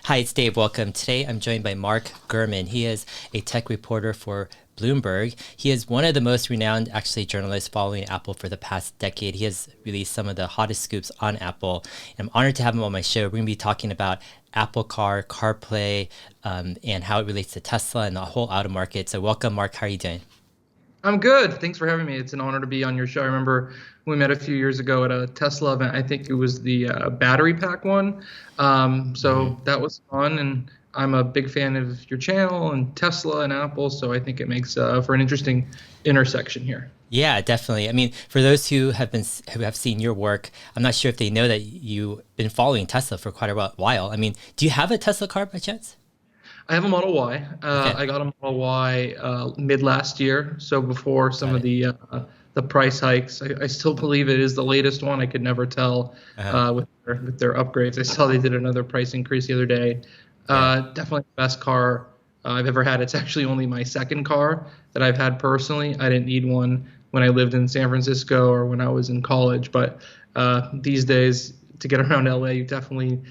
Hi, it's Dave. Welcome. Today I'm joined by Mark Gurman. He is a tech reporter for Bloomberg. He is one of the most renowned, actually, journalists following Apple for the past decade. He has released some of the hottest scoops on Apple. And I'm honored to have him on my show. We're going to be talking about Apple Car, CarPlay, and how it relates to Tesla and the whole auto market. So welcome, Mark. How are you doing? I'm good. Thanks for having me. It's an honor to be on your show. I remember we met a few years ago at a Tesla event. I think it was the battery pack one. So that was fun. And I'm a big fan of your channel and Tesla and Apple. So I think it makes for an interesting intersection here. Yeah, definitely. I mean, for those who have seen your work, I'm not sure if they know that you've been following Tesla for quite a while. I mean, do you have a Tesla car by chance? I have a Model Y. Okay. I got a Model Y mid last year, so before some of the price hikes. I still believe it is the latest one. I could never tell with their upgrades. I saw they did another price increase the other day. Yeah. Definitely the best car I've ever had. It's actually only my second car that I've had personally. I didn't need one when I lived in San Francisco or when I was in college, but these days to get around LA, you definitely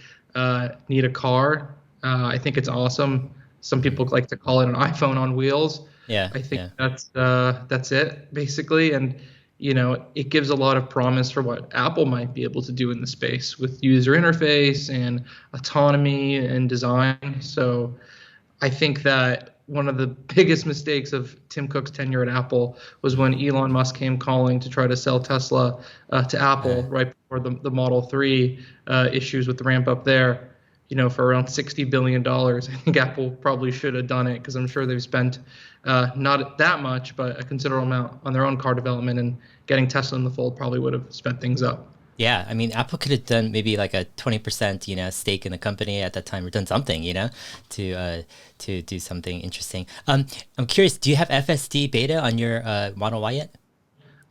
need a car. I think it's awesome. Some people like to call it an iPhone on wheels. Yeah. I think Yeah. that's it basically, and it gives a lot of promise for what Apple might be able to do in the space with user interface and autonomy and design. So I think that one of the biggest mistakes of Tim Cook's tenure at Apple was when Elon Musk came calling to try to sell Tesla to Apple right before the Model 3 issues with the ramp up there. For around $60 billion. I think Apple probably should have done it because I'm sure they've spent not that much, but a considerable amount on their own car development, and getting Tesla in the fold probably would have sped things up. Yeah, I mean, Apple could have done maybe like a 20%, stake in the company at that time, or done something, to do something interesting. I'm curious, do you have FSD beta on your Model Y yet?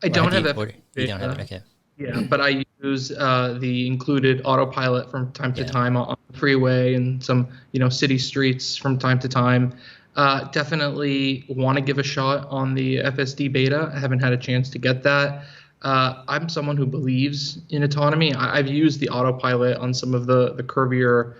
I Or don't have have you FSD ordered? You don't have it, okay. Yeah, but I use the included autopilot from time to Yeah. time on the freeway and some, city streets from time to time. Definitely want to give a shot on the FSD beta. I haven't had a chance to get that. I'm someone who believes in autonomy. I've used the autopilot on some of the curvier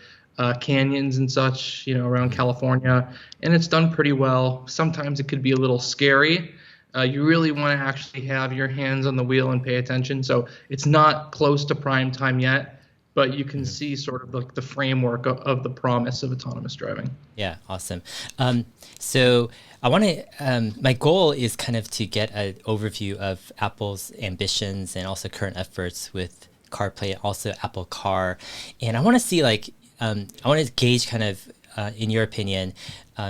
canyons and such, around California, and it's done pretty well. Sometimes it could be a little scary. You really want to actually have your hands on the wheel and pay attention. So it's not close to prime time yet, but you can see sort of like the framework of the promise of autonomous driving. Yeah, awesome. So I want to, my goal is kind of to get an overview of Apple's ambitions and also current efforts with CarPlay, also Apple Car. And I want to see I want to gauge kind of, in your opinion,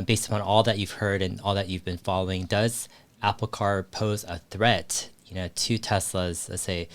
based upon all that you've heard and all that you've been following, does Apple Car pose a threat, to Tesla's, let's say,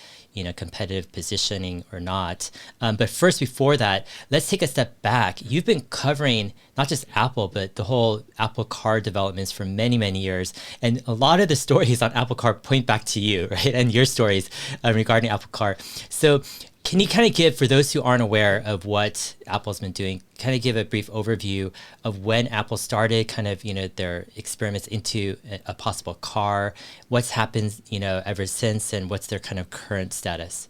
competitive positioning or not? But first, before that, let's take a step back. You've been covering not just Apple, but the whole Apple Car developments for many, many years. And a lot of the stories on Apple Car point back to you, right? And your stories regarding Apple Car. So can you kind of give, for those who aren't aware of what Apple's been doing, kind of give a brief overview of when Apple started kind of, their experiments into a possible car, what's happened, ever since, and what's their kind of current status?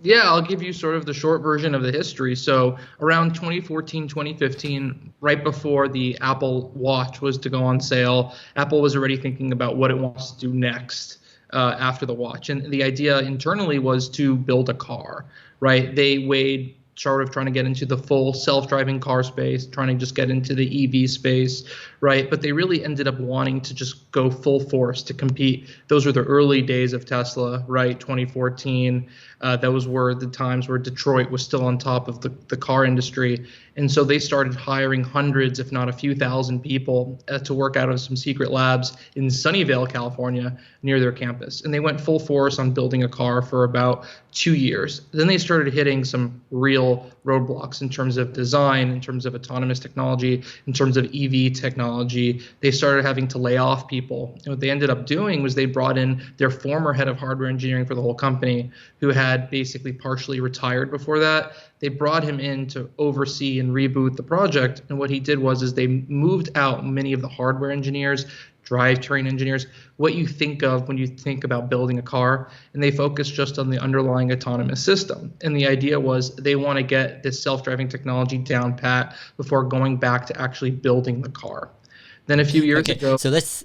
Yeah, I'll give you sort of the short version of the history. So around 2014, 2015, right before the Apple Watch was to go on sale, Apple was already thinking about what it wants to do next after the watch. And the idea internally was to build a car, right? They weighed sort of trying to get into the full self-driving car space, trying to just get into the EV space, right? But they really ended up wanting to just go full force to compete. Those were the early days of Tesla, right? 2014. Those were the times where Detroit was still on top of the car industry. And so they started hiring hundreds, if not a few thousand people to work out of some secret labs in Sunnyvale, California, near their campus. And they went full force on building a car for about 2 years. Then they started hitting some real roadblocks in terms of design, in terms of autonomous technology, in terms of EV technology. They started having to lay off people. And what they ended up doing was they brought in their former head of hardware engineering for the whole company, who had basically partially retired before that. They brought him in to oversee and reboot the project. And what he did was they moved out many of the hardware engineers drivetrain engineers, what you think of when you think about building a car, and they focus just on the underlying autonomous system. And the idea was they want to get this self-driving technology down pat before going back to actually building the car. Then a few years ago. So let's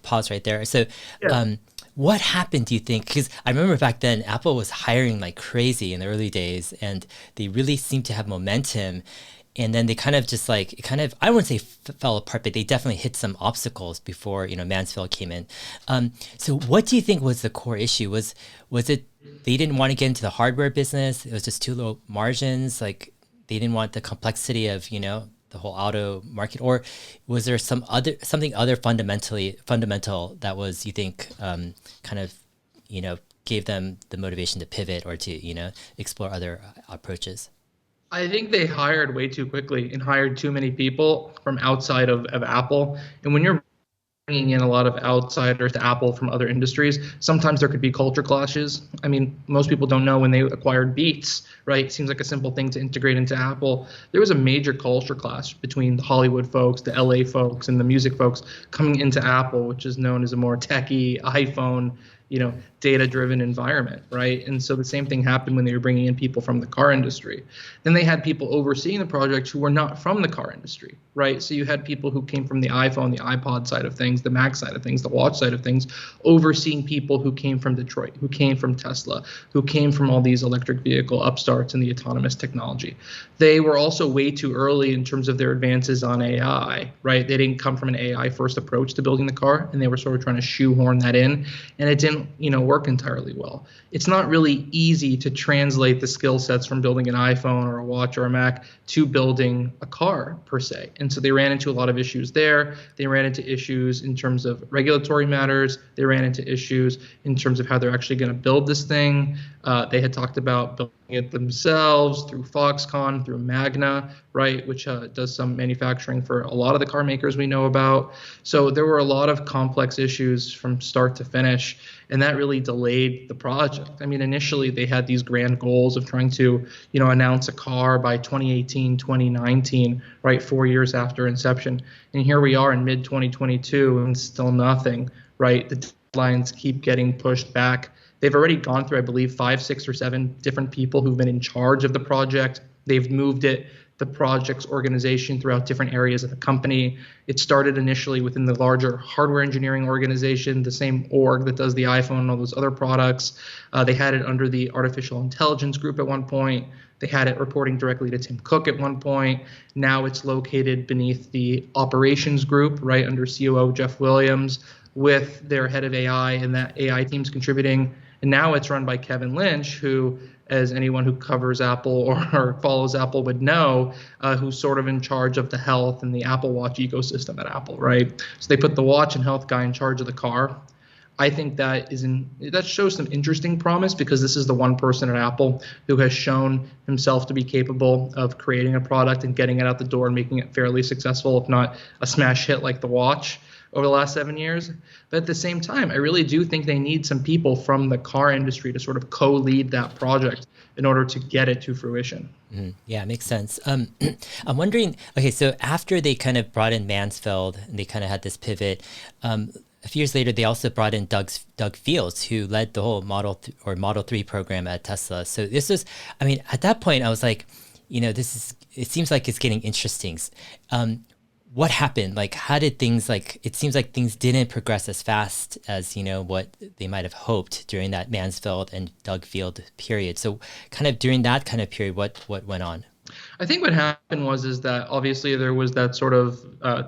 pause right there. So what happened, do you think? Because I remember back then, Apple was hiring like crazy in the early days, and they really seemed to have momentum. And then they kind of just like, I wouldn't say fell apart, but they definitely hit some obstacles before, Mansfield came in. So what do you think was the core issue? Was it they didn't want to get into the hardware business? It was just too low margins? Like they didn't want the complexity of, the whole auto market? Or was there something other fundamental that was, you think, kind of, gave them the motivation to pivot or to, explore other approaches? I think they hired way too quickly and hired too many people from outside of Apple. And when you're bringing in a lot of outsiders to Apple from other industries, sometimes there could be culture clashes. I mean, most people don't know when they acquired Beats, right? It seems like a simple thing to integrate into Apple. There was a major culture clash between the Hollywood folks, the LA folks, and the music folks coming into Apple, which is known as a more techie iPhone, data-driven environment, right? And so the same thing happened when they were bringing in people from the car industry. Then they had people overseeing the project who were not from the car industry, right? So you had people who came from the iPhone, the iPod side of things, the Mac side of things, the watch side of things, overseeing people who came from Detroit, who came from Tesla, who came from all these electric vehicle upstarts in the autonomous technology. They were also way too early in terms of their advances on AI, right? They didn't come from an AI first approach to building the car, and they were sort of trying to shoehorn that in, and it didn't, work entirely well. It's not really easy to translate the skill sets from building an iPhone or a watch or a Mac to building a car per se. And so they ran into a lot of issues there. They ran into issues in terms of regulatory matters. They ran into issues in terms of how they're actually going to build this thing. They had talked about building it themselves through Foxconn, through Magna, right, which does some manufacturing for a lot of the car makers we know about. So there were a lot of complex issues from start to finish, and that really delayed the project. I mean, initially they had these grand goals of trying to, announce a car by 2018, 2019, right, 4 years after inception. And here we are in mid-2022 and still nothing, right? The deadlines keep getting pushed back. They've already gone through, I believe, 5, 6, or 7 different people who've been in charge of the project. They've moved the project's organization throughout different areas of the company. It started initially within the larger hardware engineering organization, the same org that does the iPhone and all those other products. They had it under the artificial intelligence group at one point. They had it reporting directly to Tim Cook at one point. Now it's located beneath the operations group, right, under COO Jeff Williams, with their head of AI, and that AI team's contributing. And now it's run by Kevin Lynch, who, as anyone who covers Apple or follows Apple would know, who's sort of in charge of the health and the Apple Watch ecosystem at Apple, right? So they put the watch and health guy in charge of the car. I think that shows some interesting promise, because this is the one person at Apple who has shown himself to be capable of creating a product and getting it out the door and making it fairly successful, if not a smash hit like the watch over the last 7 years. But at the same time, I really do think they need some people from the car industry to sort of co-lead that project in order to get it to fruition. Yeah, it makes sense. I'm wondering, okay, so after they kind of brought in Mansfield and they kind of had this pivot, a few years later, they also brought in Doug Fields, who led the whole Model 3 program at Tesla. So this was, I mean, at that point, I was like, it seems like it's getting interesting. What happened? Like, how did things, it seems like things didn't progress as fast as, what they might have hoped during that Mansfield and Doug Field period. So kind of during that kind of period, what went on? I think what happened is that obviously there was that sort of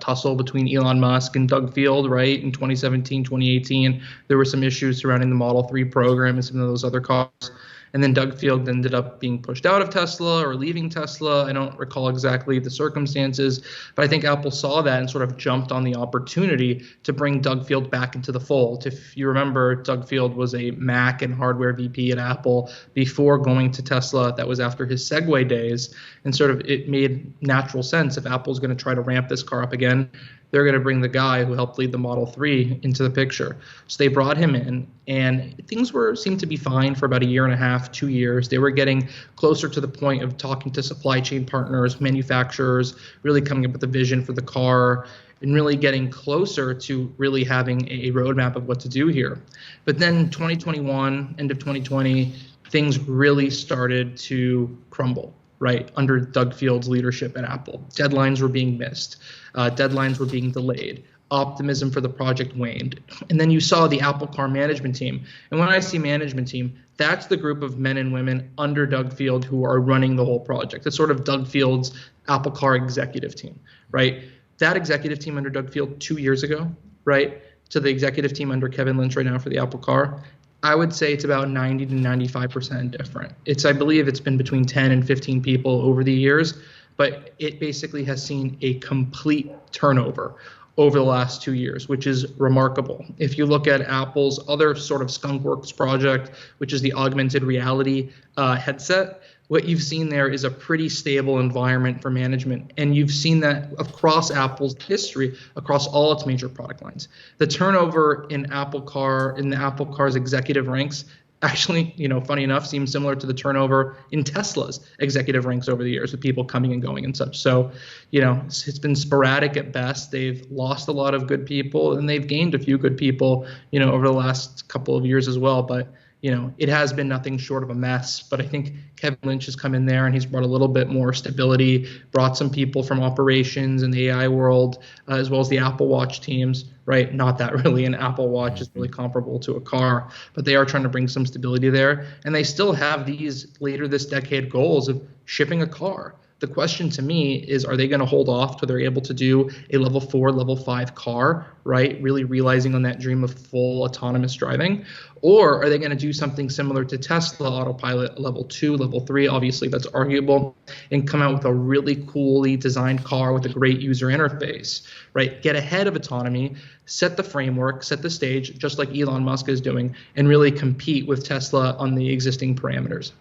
tussle between Elon Musk and Doug Field, right? In 2017, 2018, there were some issues surrounding the Model 3 program and some of those other cars. And then Doug Field ended up being pushed out of Tesla or leaving Tesla. I don't recall exactly the circumstances, but I think Apple saw that and sort of jumped on the opportunity to bring Doug Field back into the fold. If you remember, Doug Field was a Mac and hardware VP at Apple before going to Tesla. That was after his Segway days. And sort of it made natural sense. If Apple's going to try to ramp this car up again, they're going to bring the guy who helped lead the Model 3 into the picture. So they brought him in, and things seemed to be fine for about a year and a half, 2 years. They were getting closer to the point of talking to supply chain partners, manufacturers, really coming up with a vision for the car. and really getting closer to really having a roadmap of what to do here. But then 2021, end of 2020, things really started to crumble, right, under Doug Field's leadership at Apple. Deadlines were being missed. Deadlines were being delayed. Optimism for the project waned. And then you saw the Apple Car management team. And when I see management team, that's the group of men and women under Doug Field who are running the whole project. It's sort of Doug Field's Apple Car executive team, right? That executive team under Doug Field 2 years ago, right, to the executive team under Kevin Lynch right now for the Apple Car, I would say it's about 90 to 95% different. I believe it's been between 10 and 15 people over the years, but it basically has seen a complete turnover over the last 2 years, which is remarkable. If you look at Apple's other sort of skunkworks project, which is the augmented reality headset, what you've seen there is a pretty stable environment for management. And you've seen that across Apple's history, across all its major product lines. The turnover in the Apple Car's executive ranks actually, funny enough, seems similar to the turnover in Tesla's executive ranks over the years, with people coming and going and such. So, it's been sporadic at best. They've lost a lot of good people, and they've gained a few good people, over the last couple of years as well. But it has been nothing short of a mess. But I think Kevin Lynch has come in there and he's brought a little bit more stability, brought some people from operations and the AI world, as well as the Apple Watch teams, right? Not that really an Apple Watch is really comparable to a car, but they are trying to bring some stability there. And they still have these later this decade goals of shipping a car. The question to me is, are they going to hold off till they're able to do a level 4, level 5 car, right? Really realizing on that dream of full autonomous driving? Or are they going to do something similar to Tesla Autopilot level 2, level 3? Obviously, that's arguable, and come out with a really coolly designed car with a great user interface, right? Get ahead of autonomy, set the framework, set the stage, just like Elon Musk is doing, and really compete with Tesla on the existing parameters.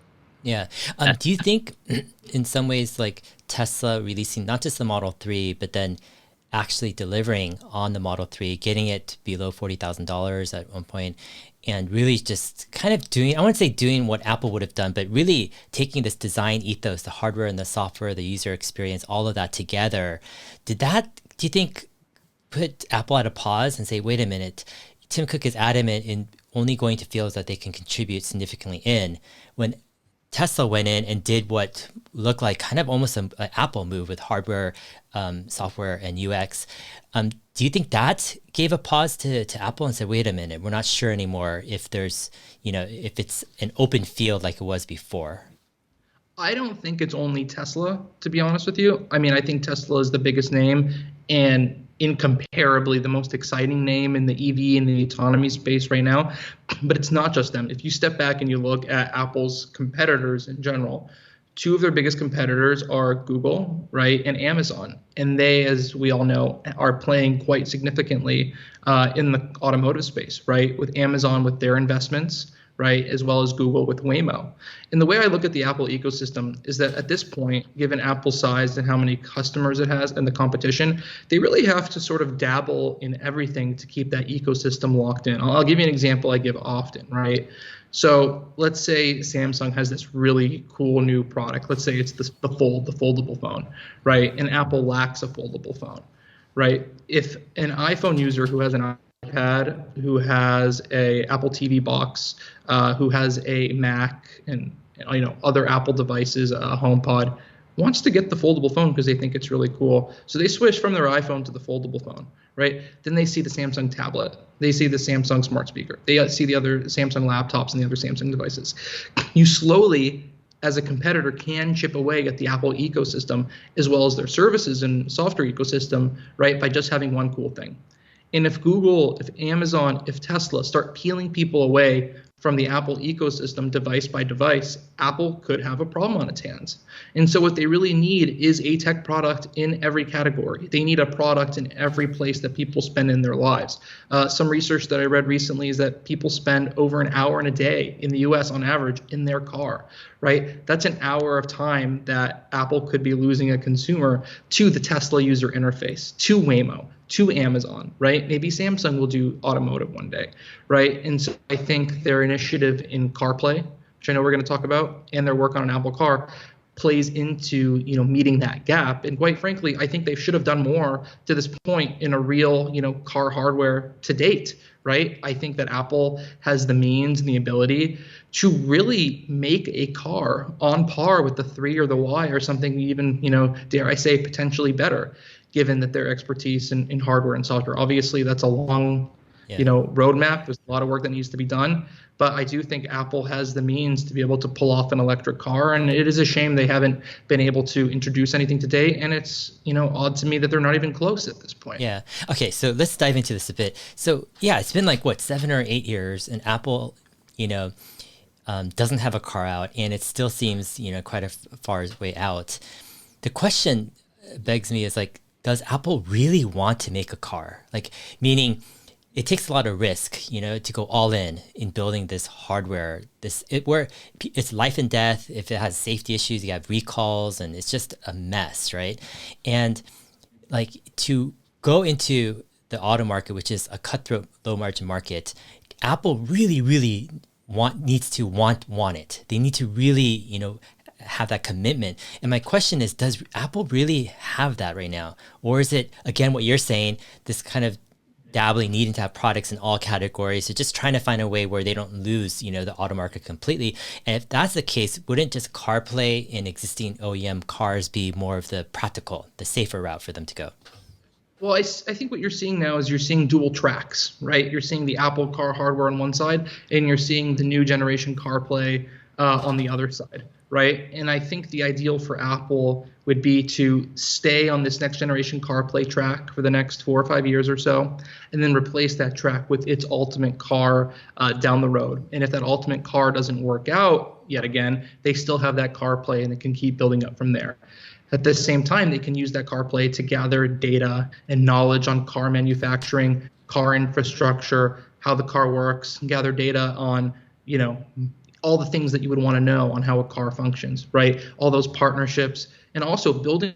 Yeah. Do you think in some ways, like Tesla releasing not just the Model 3, but then actually delivering on the Model 3, getting it below $40,000 at one point, and really just kind of doing, I wouldn't say doing what Apple would have done, but really taking this design ethos, the hardware and the software, the user experience, all of that together, do you think, put Apple at a pause and say, wait a minute, Tim Cook is adamant in only going to fields that they can contribute significantly in, when Tesla went in and did what looked like kind of almost an Apple move with hardware, software, and UX. Do you think that gave a pause to Apple and said, wait a minute, we're not sure anymore if there's, if it's an open field like it was before? I don't think it's only Tesla, to be honest with you. I mean, I think Tesla is the biggest name and incomparably the most exciting name in the EV and the autonomy space right now. But it's not just them. If you step back and you look at Apple's competitors in general, two of their biggest competitors are Google, right, and Amazon. And they, as we all know, are playing quite significantly in the automotive space, right, with Amazon with their investments, right, as well as Google with Waymo. And the way I look at the Apple ecosystem is that at this point, given Apple's size and how many customers it has and the competition, they really have to sort of dabble in everything to keep that ecosystem locked in. I'll give you an example I give often, right? So let's say Samsung has this really cool new product. Let's say it's the foldable phone, right? And Apple lacks a foldable phone, right? If an iPhone user who has an iPad, who has a Apple TV box, who has a Mac and other Apple devices, a HomePod, wants to get the foldable phone because they think it's really cool. So they switch from their iPhone to the foldable phone, right? Then they see the Samsung tablet. They see the Samsung smart speaker. They see the other Samsung laptops and the other Samsung devices. You slowly, as a competitor, can chip away at the Apple ecosystem as well as their services and software ecosystem, right, by just having one cool thing. And if Google, if Amazon, if Tesla start peeling people away from the Apple ecosystem device by device, Apple could have a problem on its hands. And so what they really need is a tech product in every category. They need a product in every place that people spend in their lives. Some research that I read recently is that people spend over an hour in a day in the US on average in their car, right? That's an hour of time that Apple could be losing a consumer to the Tesla user interface, to Waymo, to Amazon, right? Maybe Samsung will do automotive one day, right? And so I think their initiative in CarPlay, which I know we're going to talk about, and their work on an Apple Car, plays into, meeting that gap. And quite frankly, I think they should have done more to this point in a real, car hardware to date, right? I think that Apple has the means and the ability to really make a car on par with the 3 or the Y or something even, dare I say, potentially better, given that their expertise in hardware and software. Obviously, that's a long, roadmap. There's a lot of work that needs to be done. But I do think Apple has the means to be able to pull off an electric car. And it is a shame they haven't been able to introduce anything today. And it's, odd to me that they're not even close at this point. Yeah. Okay. So let's dive into this a bit. So yeah, it's been like 7 or 8 years, and Apple, doesn't have a car out, and it still seems, quite a far way out. The question begs me is like, does Apple really want to make a car? Like, meaning it takes a lot of risk, to go all in building this hardware. Where it's life and death. If it has safety issues, you have recalls, and it's just a mess, right? And like, to go into the auto market, which is a cutthroat, low margin market, Apple really, really needs to want it. They need to really, have that commitment. And my question is, does Apple really have that right now? Or is it, again, what you're saying, this kind of dabbling, needing to have products in all categories, so just trying to find a way where they don't lose, the auto market completely? And if that's the case, wouldn't just CarPlay in existing OEM cars be more of the practical, the safer route for them to go? Well, I think what you're seeing now is you're seeing dual tracks, right? You're seeing the Apple car hardware on one side, and you're seeing the new generation CarPlay on the other side, right? And I think the ideal for Apple would be to stay on this next generation CarPlay track for the next 4 or 5 years or so, and then replace that track with its ultimate car down the road. And if that ultimate car doesn't work out yet again, they still have that CarPlay, and it can keep building up from there. At the same time, they can use that CarPlay to gather data and knowledge on car manufacturing, car infrastructure, how the car works, and gather data on, all the things that you would want to know on how a car functions, right? All those partnerships, and also building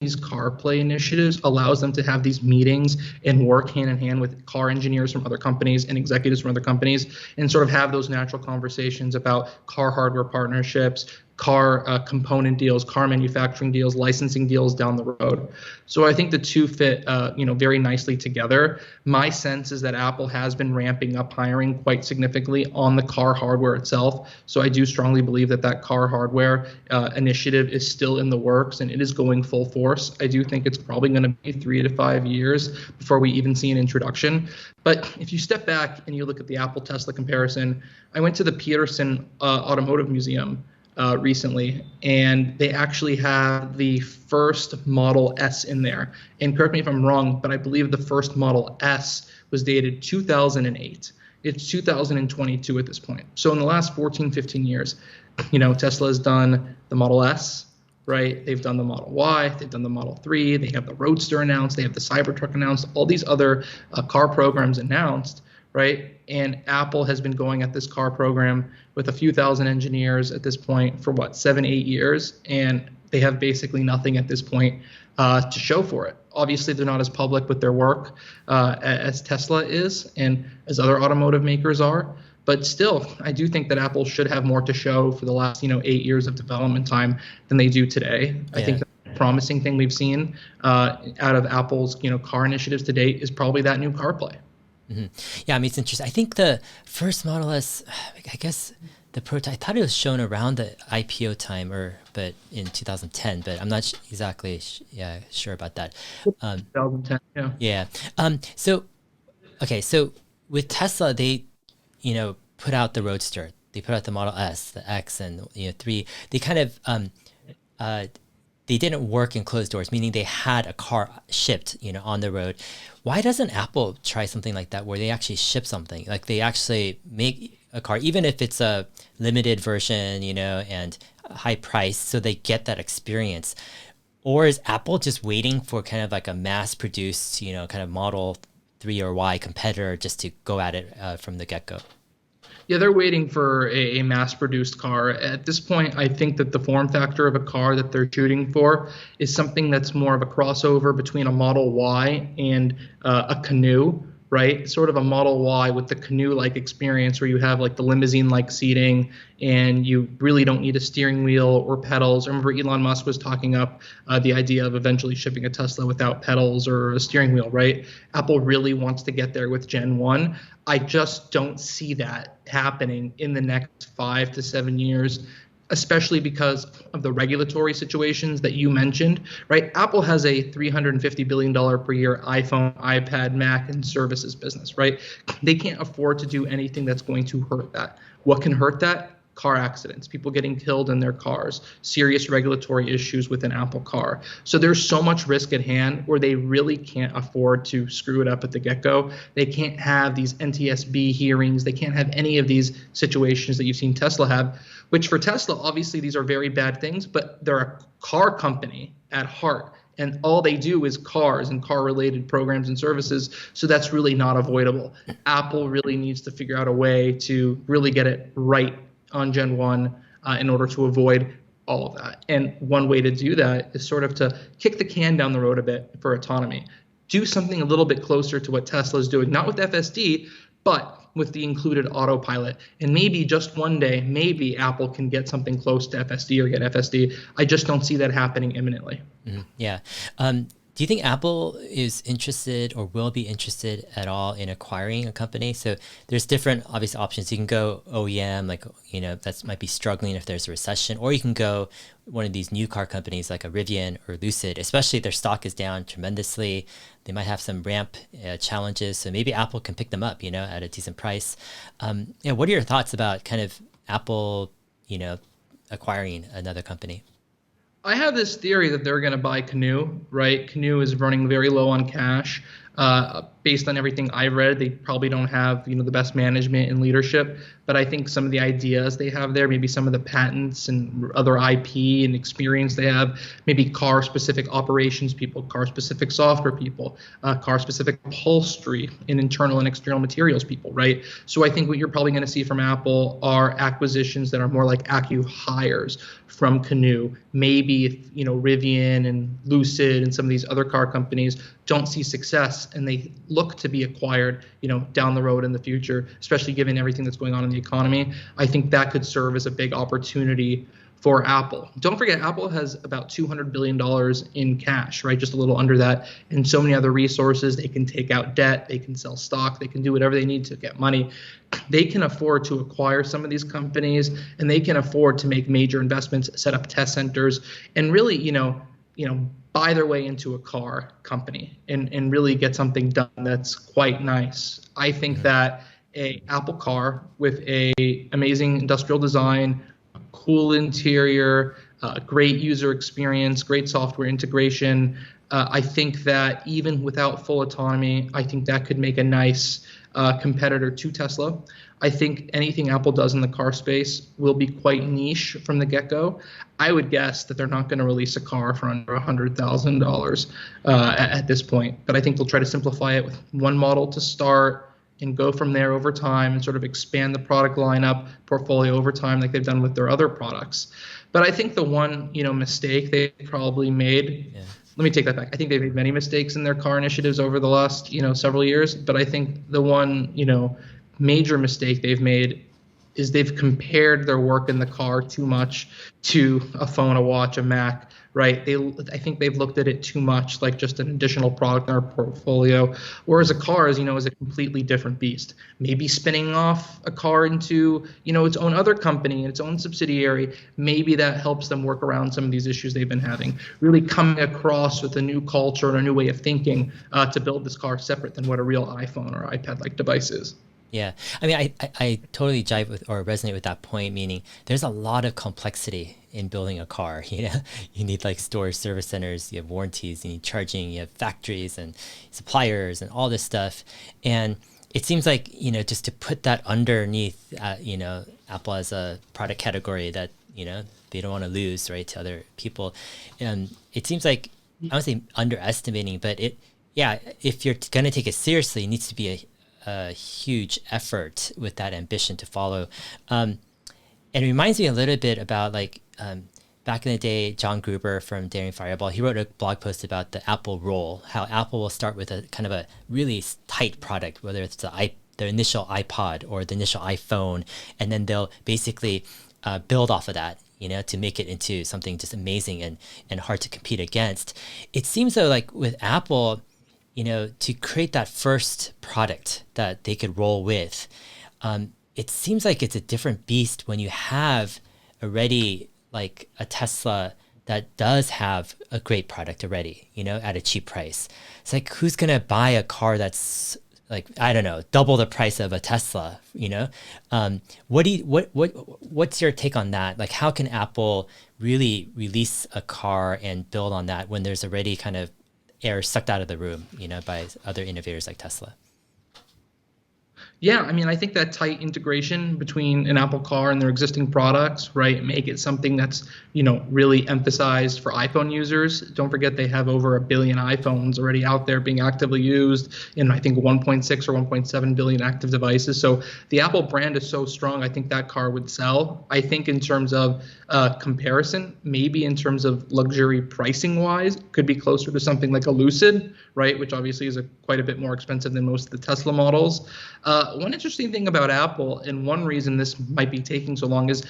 these CarPlay initiatives allows them to have these meetings and work hand in hand with car engineers from other companies and executives from other companies, and sort of have those natural conversations about car hardware partnerships, car component deals, car manufacturing deals, licensing deals down the road. So I think the two fit, very nicely together. My sense is that Apple has been ramping up hiring quite significantly on the car hardware itself. So I do strongly believe that car hardware initiative is still in the works, and it is going full force. I do think it's probably going to be 3 to 5 years before we even see an introduction. But if you step back and you look at the Apple Tesla comparison, I went to the Peterson Automotive Museum recently, and they actually have the first Model S in there. And correct me if I'm wrong, but I believe the first Model S was dated 2008. It's 2022 at this point. So in the last 14, 15 years, Tesla has done the Model S, right? They've done the Model Y, they've done the Model 3, they have the Roadster announced, they have the Cybertruck announced, all these other car programs announced, right? And Apple has been going at this car program with a few thousand engineers at this point for 7, 8 years, and they have basically nothing at this point to show for it. Obviously, they're not as public with their work as Tesla is and as other automotive makers are. But still, I do think that Apple should have more to show for the last 8 years of development time than they do today. Yeah. I think the promising thing we've seen out of Apple's car initiatives to date is probably that new CarPlay. Mm-hmm. Yeah, I mean, it's interesting. I think the first Model S, I guess the prototype, I thought it was shown around the IPO time, but in 2010, but I'm not exactly sure about that. 2010, yeah. Yeah. So with Tesla, they, put out the Roadster, they put out the Model S, the X, and 3. They kind of they didn't work in closed doors, meaning they had a car shipped, on the road. Why doesn't Apple try something like that, where they actually ship something, like they actually make a car, even if it's a limited version, and high price, so they get that experience? Or is Apple just waiting for kind of like a mass-produced, kind of Model 3 or Y competitor just to go at it from the get-go? Yeah, they're waiting for a mass-produced car. At this point, I think that the form factor of a car that they're shooting for is something that's more of a crossover between a Model Y and a Canoe, right? Sort of a Model Y with the canoe-like experience where you have like the limousine-like seating and you really don't need a steering wheel or pedals. I remember Elon Musk was talking up the idea of eventually shipping a Tesla without pedals or a steering wheel, right? Apple really wants to get there with Gen 1. I just don't see that happening in the next 5 to 7 years, especially because of the regulatory situations that you mentioned, right? Apple has a $350 billion per year iPhone, iPad, Mac, and services business, right? They can't afford to do anything that's going to hurt that. What can hurt that? Car accidents, people getting killed in their cars, serious regulatory issues with an Apple car. So there's so much risk at hand where they really can't afford to screw it up at the get-go. They can't have these NTSB hearings. They can't have any of these situations that you've seen Tesla have, which for Tesla, obviously these are very bad things, but they're a car company at heart. And all they do is cars and car-related programs and services. So that's really not avoidable. Apple really needs to figure out a way to really get it right on Gen 1 in order to avoid all of that. And one way to do that is sort of to kick the can down the road a bit for autonomy. Do something a little bit closer to what Tesla's doing, not with FSD, but with the included autopilot. And maybe just one day, maybe Apple can get something close to FSD or get FSD. I just don't see that happening imminently. Yeah. Do you think Apple is interested or will be interested at all in acquiring a company? So there's different obvious options. You can go OEM, like, that might be struggling if there's a recession, or you can go one of these new car companies like a Rivian or Lucid, especially if their stock is down tremendously. They might have some ramp challenges. So maybe Apple can pick them up, at a decent price. What are your thoughts about kind of Apple, acquiring another company? I have this theory that they're going to buy Canoe, right? Canoe is running very low on cash. Based on everything I've read, they probably don't have, the best management and leadership. But I think some of the ideas they have there, maybe some of the patents and other IP and experience they have, maybe car-specific operations people, car-specific software people, car-specific upholstery and internal and external materials people, right? So I think what you're probably going to see from Apple are acquisitions that are more like acqui-hires from Canoe. Maybe if, Rivian and Lucid and some of these other car companies don't see success and they look to be acquired, down the road in the future, especially given everything that's going on in the economy, I think that could serve as a big opportunity for Apple. Don't forget, Apple has about $200 billion in cash, right? Just a little under that, and so many other resources. They can take out debt, they can sell stock, they can do whatever they need to get money. They can afford to acquire some of these companies, and they can afford to make major investments, set up test centers, and really, buy their way into a car company and really get something done that's quite nice. I think that a Apple car with a amazing industrial design, cool interior, great user experience, great software integration, I think that even without full autonomy, I think that could make a nice competitor to Tesla. I think anything Apple does in the car space will be quite niche from the get-go. I would guess that they're not going to release a car for under $100,000 at this point. But I think they'll try to simplify it with one model to start and go from there over time and sort of expand the product lineup portfolio over time like they've done with their other products. But I think the one, mistake they probably made, let me take that back. I think they've made many mistakes in their car initiatives over the last, several years. But I think the one, major mistake they've made is they've compared their work in the car too much to a phone, a watch, a Mac, right? I think they've looked at it too much like just an additional product in our portfolio, whereas a car is a completely different beast. Maybe spinning off a car into, its own other company, its own subsidiary, maybe that helps them work around some of these issues they've been having. Really coming across with a new culture and a new way of thinking to build this car separate than what a real iPhone or iPad-like device is. Yeah, I mean, I totally jive with or resonate with that point, meaning there's a lot of complexity in building a car. You need like storage service centers, you have warranties, you need charging, you have factories and suppliers and all this stuff. And it seems like, just to put that underneath, Apple as a product category that, they don't want to lose, right, to other people. It seems like, I don't say underestimating, but if you're going to take it seriously, it needs to be a huge effort with that ambition to follow. And it reminds me a little bit about back in the day, John Gruber from Daring Fireball, he wrote a blog post about the Apple roll, how Apple will start with a kind of a really tight product, whether it's the initial iPod or the initial iPhone, and then they'll basically build off of that, to make it into something just amazing and hard to compete against. It seems though, like with Apple, to create that first product that they could roll with, it seems like it's a different beast when you have already like a Tesla that does have a great product already, at a cheap price. It's like, who's going to buy a car that's like, I don't know, double the price of a Tesla, what's your take on that? Like, how can Apple really release a car and build on that when there's already kind of air sucked out of the room, by other innovators like Tesla? Yeah, I mean, I think that tight integration between an Apple car and their existing products, right, make it something that's, really emphasized for iPhone users. Don't forget they have over 1 billion iPhones already out there being actively used in, I think, 1.6 or 1.7 billion active devices. So the Apple brand is so strong, I think that car would sell. I think in terms of comparison, maybe in terms of luxury pricing wise, could be closer to something like a Lucid, right, which obviously is quite a bit more expensive than most of the Tesla models. One interesting thing about Apple, and one reason this might be taking so long, is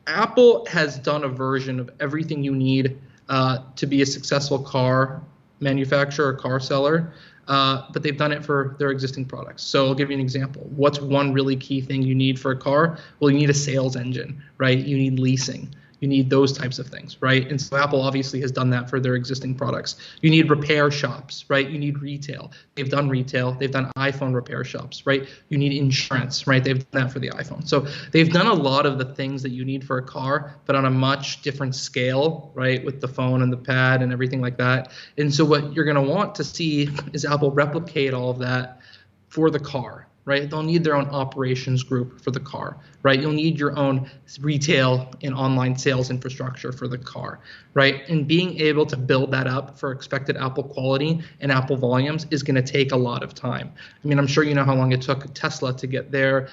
Apple has done a version of everything you need to be a successful car manufacturer, car seller, but they've done it for their existing products. So I'll give you an example. What's one really key thing you need for a car? Well, you need a sales engine, right? You need leasing. You need those types of things, right? And so Apple obviously has done that for their existing products. You need repair shops, right? You need retail. They've done retail. They've done iPhone repair shops, right? You need insurance, right? They've done that for the iPhone. So they've done a lot of the things that you need for a car, but on a much different scale, right? With the phone and the pad and everything like that. And so what you're going to want to see is Apple replicate all of that for the car, right? They'll need their own operations group for the car, right? You'll need your own retail and online sales infrastructure for the car, right? And being able to build that up for expected Apple quality and Apple volumes is going to take a lot of time. I mean, I'm sure you know how long it took Tesla to get their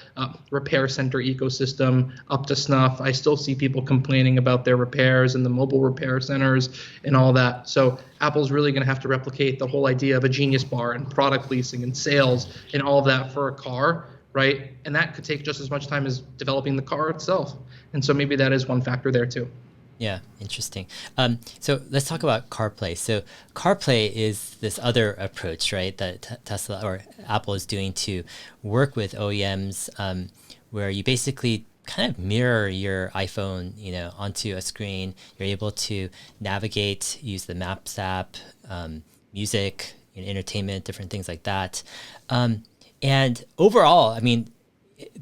repair center ecosystem up to snuff. I still see people complaining about their repairs and the mobile repair centers and all that. So Apple's really going to have to replicate the whole idea of a Genius Bar and product leasing and sales and all of that for a car, right? And that could take just as much time as developing the car itself. And so maybe that is one factor there too. Yeah, interesting. So let's talk about CarPlay. So CarPlay is this other approach, right, that Tesla or Apple is doing to work with OEMs, where you basically kind of mirror your iPhone, onto a screen. You're able to navigate, use the Maps app, music, entertainment, different things like that. And overall, I mean,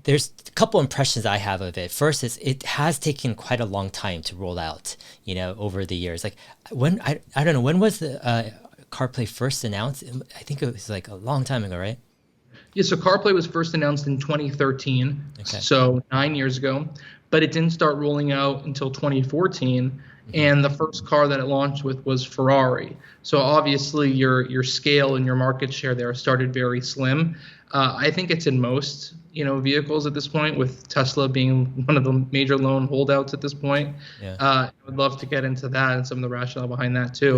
there's a couple impressions I have of it. First is it has taken quite a long time to roll out, over the years. Like when, I don't know, when was the CarPlay first announced? I think it was like a long time ago, right? Yeah, so CarPlay was first announced in 2013, so 9 years ago, but it didn't start rolling out until 2014. And the first car that it launched with was Ferrari. So obviously your scale and your market share there started very slim. I think it's in most vehicles at this point, with Tesla being one of the major lone holdouts at this point. Yeah. I would love to get into that and some of the rationale behind that too.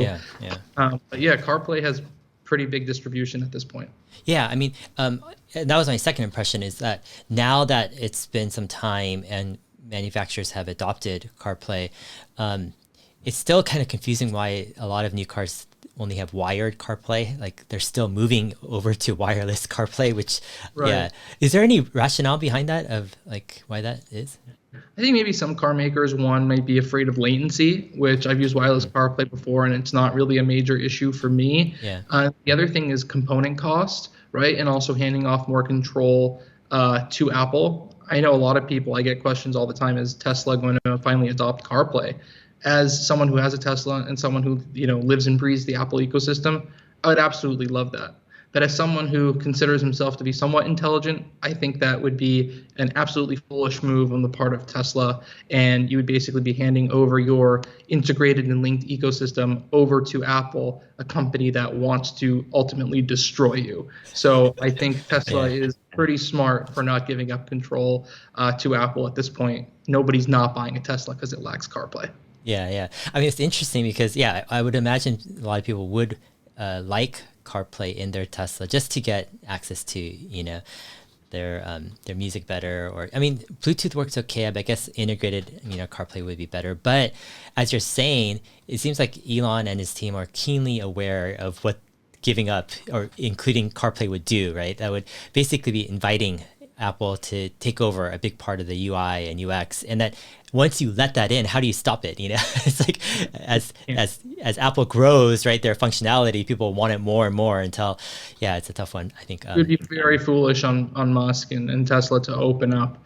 But yeah, CarPlay has pretty big distribution at this point. Yeah, I mean, and that was my second impression, is that now that it's been some time and manufacturers have adopted CarPlay, it's still kind of confusing why a lot of new cars only have wired CarPlay. Like they're still moving over to wireless CarPlay, which, right. Yeah. Is there any rationale behind that of like why that is? I think maybe some car makers, one, might be afraid of latency, which I've used wireless CarPlay before, and it's not really a major issue for me. Yeah. The other thing is component cost, right? And also handing off more control to Apple. I know a lot of people, I get questions all the time, is Tesla going to finally adopt CarPlay? As someone who has a Tesla and someone who lives and breathes the Apple ecosystem, I would absolutely love that. But as someone who considers himself to be somewhat intelligent, I think that would be an absolutely foolish move on the part of Tesla, and you would basically be handing over your integrated and linked ecosystem over to Apple, a company that wants to ultimately destroy you. So I think Tesla is pretty smart for not giving up control to Apple at this point. Nobody's not buying a Tesla because it lacks CarPlay. Yeah, yeah. I mean, it's interesting because, yeah, I would imagine a lot of people would like CarPlay in their Tesla just to get access to, their music better. Or, I mean, Bluetooth works okay, but I guess integrated, CarPlay would be better. But as you're saying, it seems like Elon and his team are keenly aware of what giving up or including CarPlay would do, right? That would basically be inviting Apple to take over a big part of the UI and UX, and that once you let that in, how do you stop it? It's like as Apple grows, right, their functionality, people want it more and more until, yeah, it's a tough one. I think It would be very foolish on Musk and Tesla to open up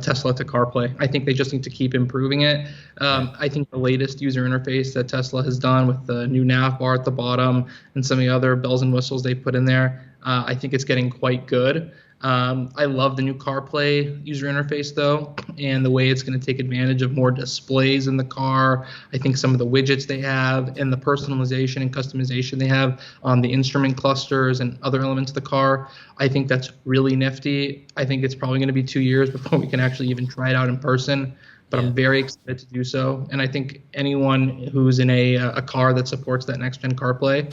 Tesla to CarPlay. I think they just need to keep improving it. I think the latest user interface that Tesla has done with the new nav bar at the bottom and some of the other bells and whistles they put in there, I think it's getting quite good. I love the new CarPlay user interface, though, and the way it's going to take advantage of more displays in the car. I think some of the widgets they have and the personalization and customization they have on the instrument clusters and other elements of the car, I think that's really nifty. I think it's probably going to be 2 years before we can actually even try it out in person, but I'm very excited to do so. And I think anyone who's in a car that supports that next-gen CarPlay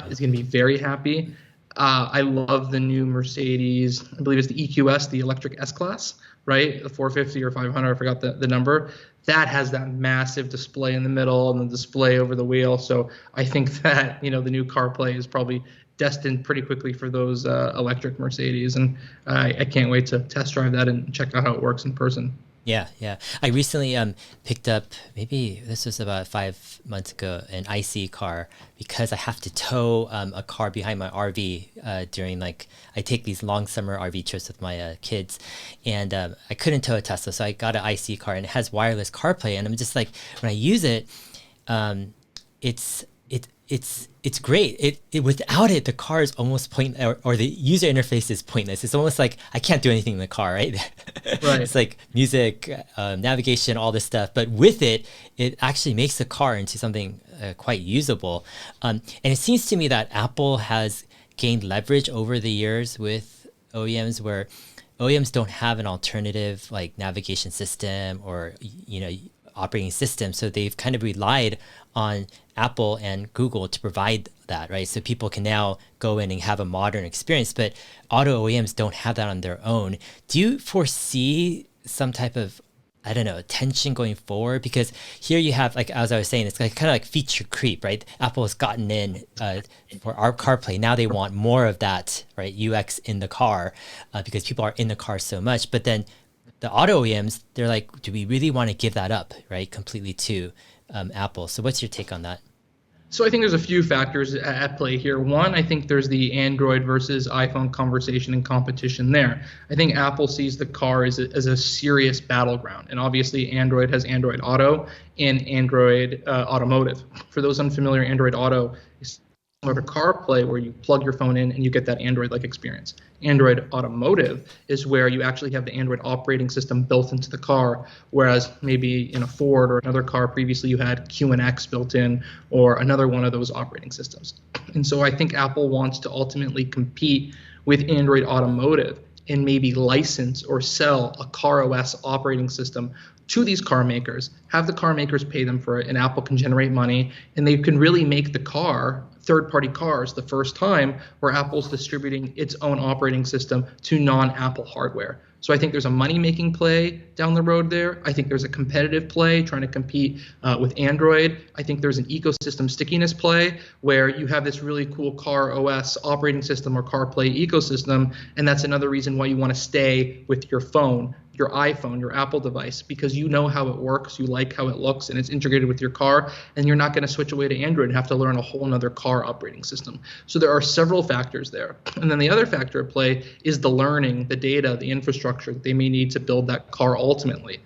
is going to be very happy. I love the new Mercedes, I believe it's the EQS, the electric S-Class, right? The 450 or 500, I forgot the number. That has that massive display in the middle and the display over the wheel. So I think that, the new CarPlay is probably destined pretty quickly for those electric Mercedes. And I can't wait to test drive that and check out how it works in person. Yeah, yeah. I recently picked up, maybe this was about 5 months ago, an IC car because I have to tow a car behind my RV during I take these long summer RV trips with my kids, and I couldn't tow a Tesla, so I got an IC car and it has wireless CarPlay, and I'm just like, when I use it, it's great. It without it, the car is almost pointless, or the user interface is pointless. It's almost like I can't do anything in the car, right? Right. It's like music, navigation, all this stuff. But with it, it actually makes the car into something quite usable. And it seems to me that Apple has gained leverage over the years with OEMs, where OEMs don't have an alternative like navigation system or operating system, so they've kind of relied on Apple and Google to provide that, right? So people can now go in and have a modern experience, but auto OEMs don't have that on their own. Do you foresee some type of, I don't know, tension going forward? Because here you have, like, as I was saying, it's like kind of like feature creep, right? Apple has gotten in for our CarPlay. Now they want more of that, right? UX in the car because people are in the car so much. But then the auto OEMs, they're like, do we really want to give that up, right? Completely to Apple. So what's your take on that? So I think there's a few factors at play here. One, I think there's the Android versus iPhone conversation and competition there. I think Apple sees the car as a serious battleground. And obviously Android has Android Auto and Android Automotive. For those unfamiliar, Android Auto is similar to CarPlay, where you plug your phone in and you get that Android-like experience. Android Automotive is where you actually have the Android operating system built into the car, whereas maybe in a Ford or another car previously you had QNX built in or another one of those operating systems. And so I think Apple wants to ultimately compete with Android Automotive and maybe license or sell a CarOS operating system to these car makers, have the car makers pay them for it, and Apple can generate money, and they can really make the car, third-party cars, the first time where Apple's distributing its own operating system to non-Apple hardware. So I think there's a money-making play down the road there. I think there's a competitive play trying to compete with Android. I think there's an ecosystem stickiness play where you have this really cool Car OS operating system or CarPlay ecosystem, and that's another reason why you want to stay with your phone, your iPhone, your Apple device, because you know how it works, you like how it looks, and it's integrated with your car, and you're not going to switch away to Android and have to learn a whole nother car operating system. So there are several factors there. And then the other factor at play is the learning, the data, the infrastructure that they may need to build that car ultimately.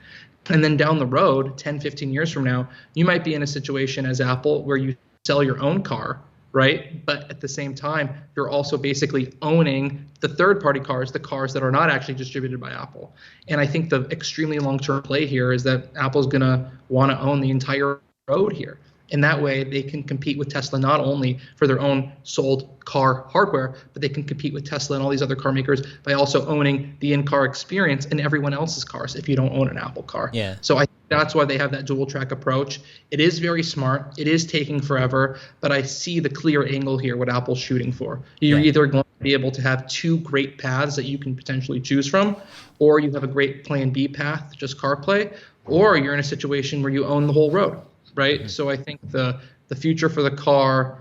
And then down the road, 10, 15 years from now, you might be in a situation as Apple where you sell your own car, right? But at the same time, you're also basically owning the third-party cars, the cars that are not actually distributed by Apple. And I think the extremely long-term play here is that Apple's going to want to own the entire road here. And that way they can compete with Tesla not only for their own sold car hardware, but they can compete with Tesla and all these other car makers by also owning the in-car experience in everyone else's cars if you don't own an Apple car. Yeah. So I That's why they have that dual track approach. It is very smart. It is taking forever, but I see the clear angle here, what Apple's shooting for. You're either going to be able to have two great paths that you can potentially choose from, or you have a great plan B path, just CarPlay, or you're in a situation where you own the whole road, right? Mm-hmm. So I think the future for the car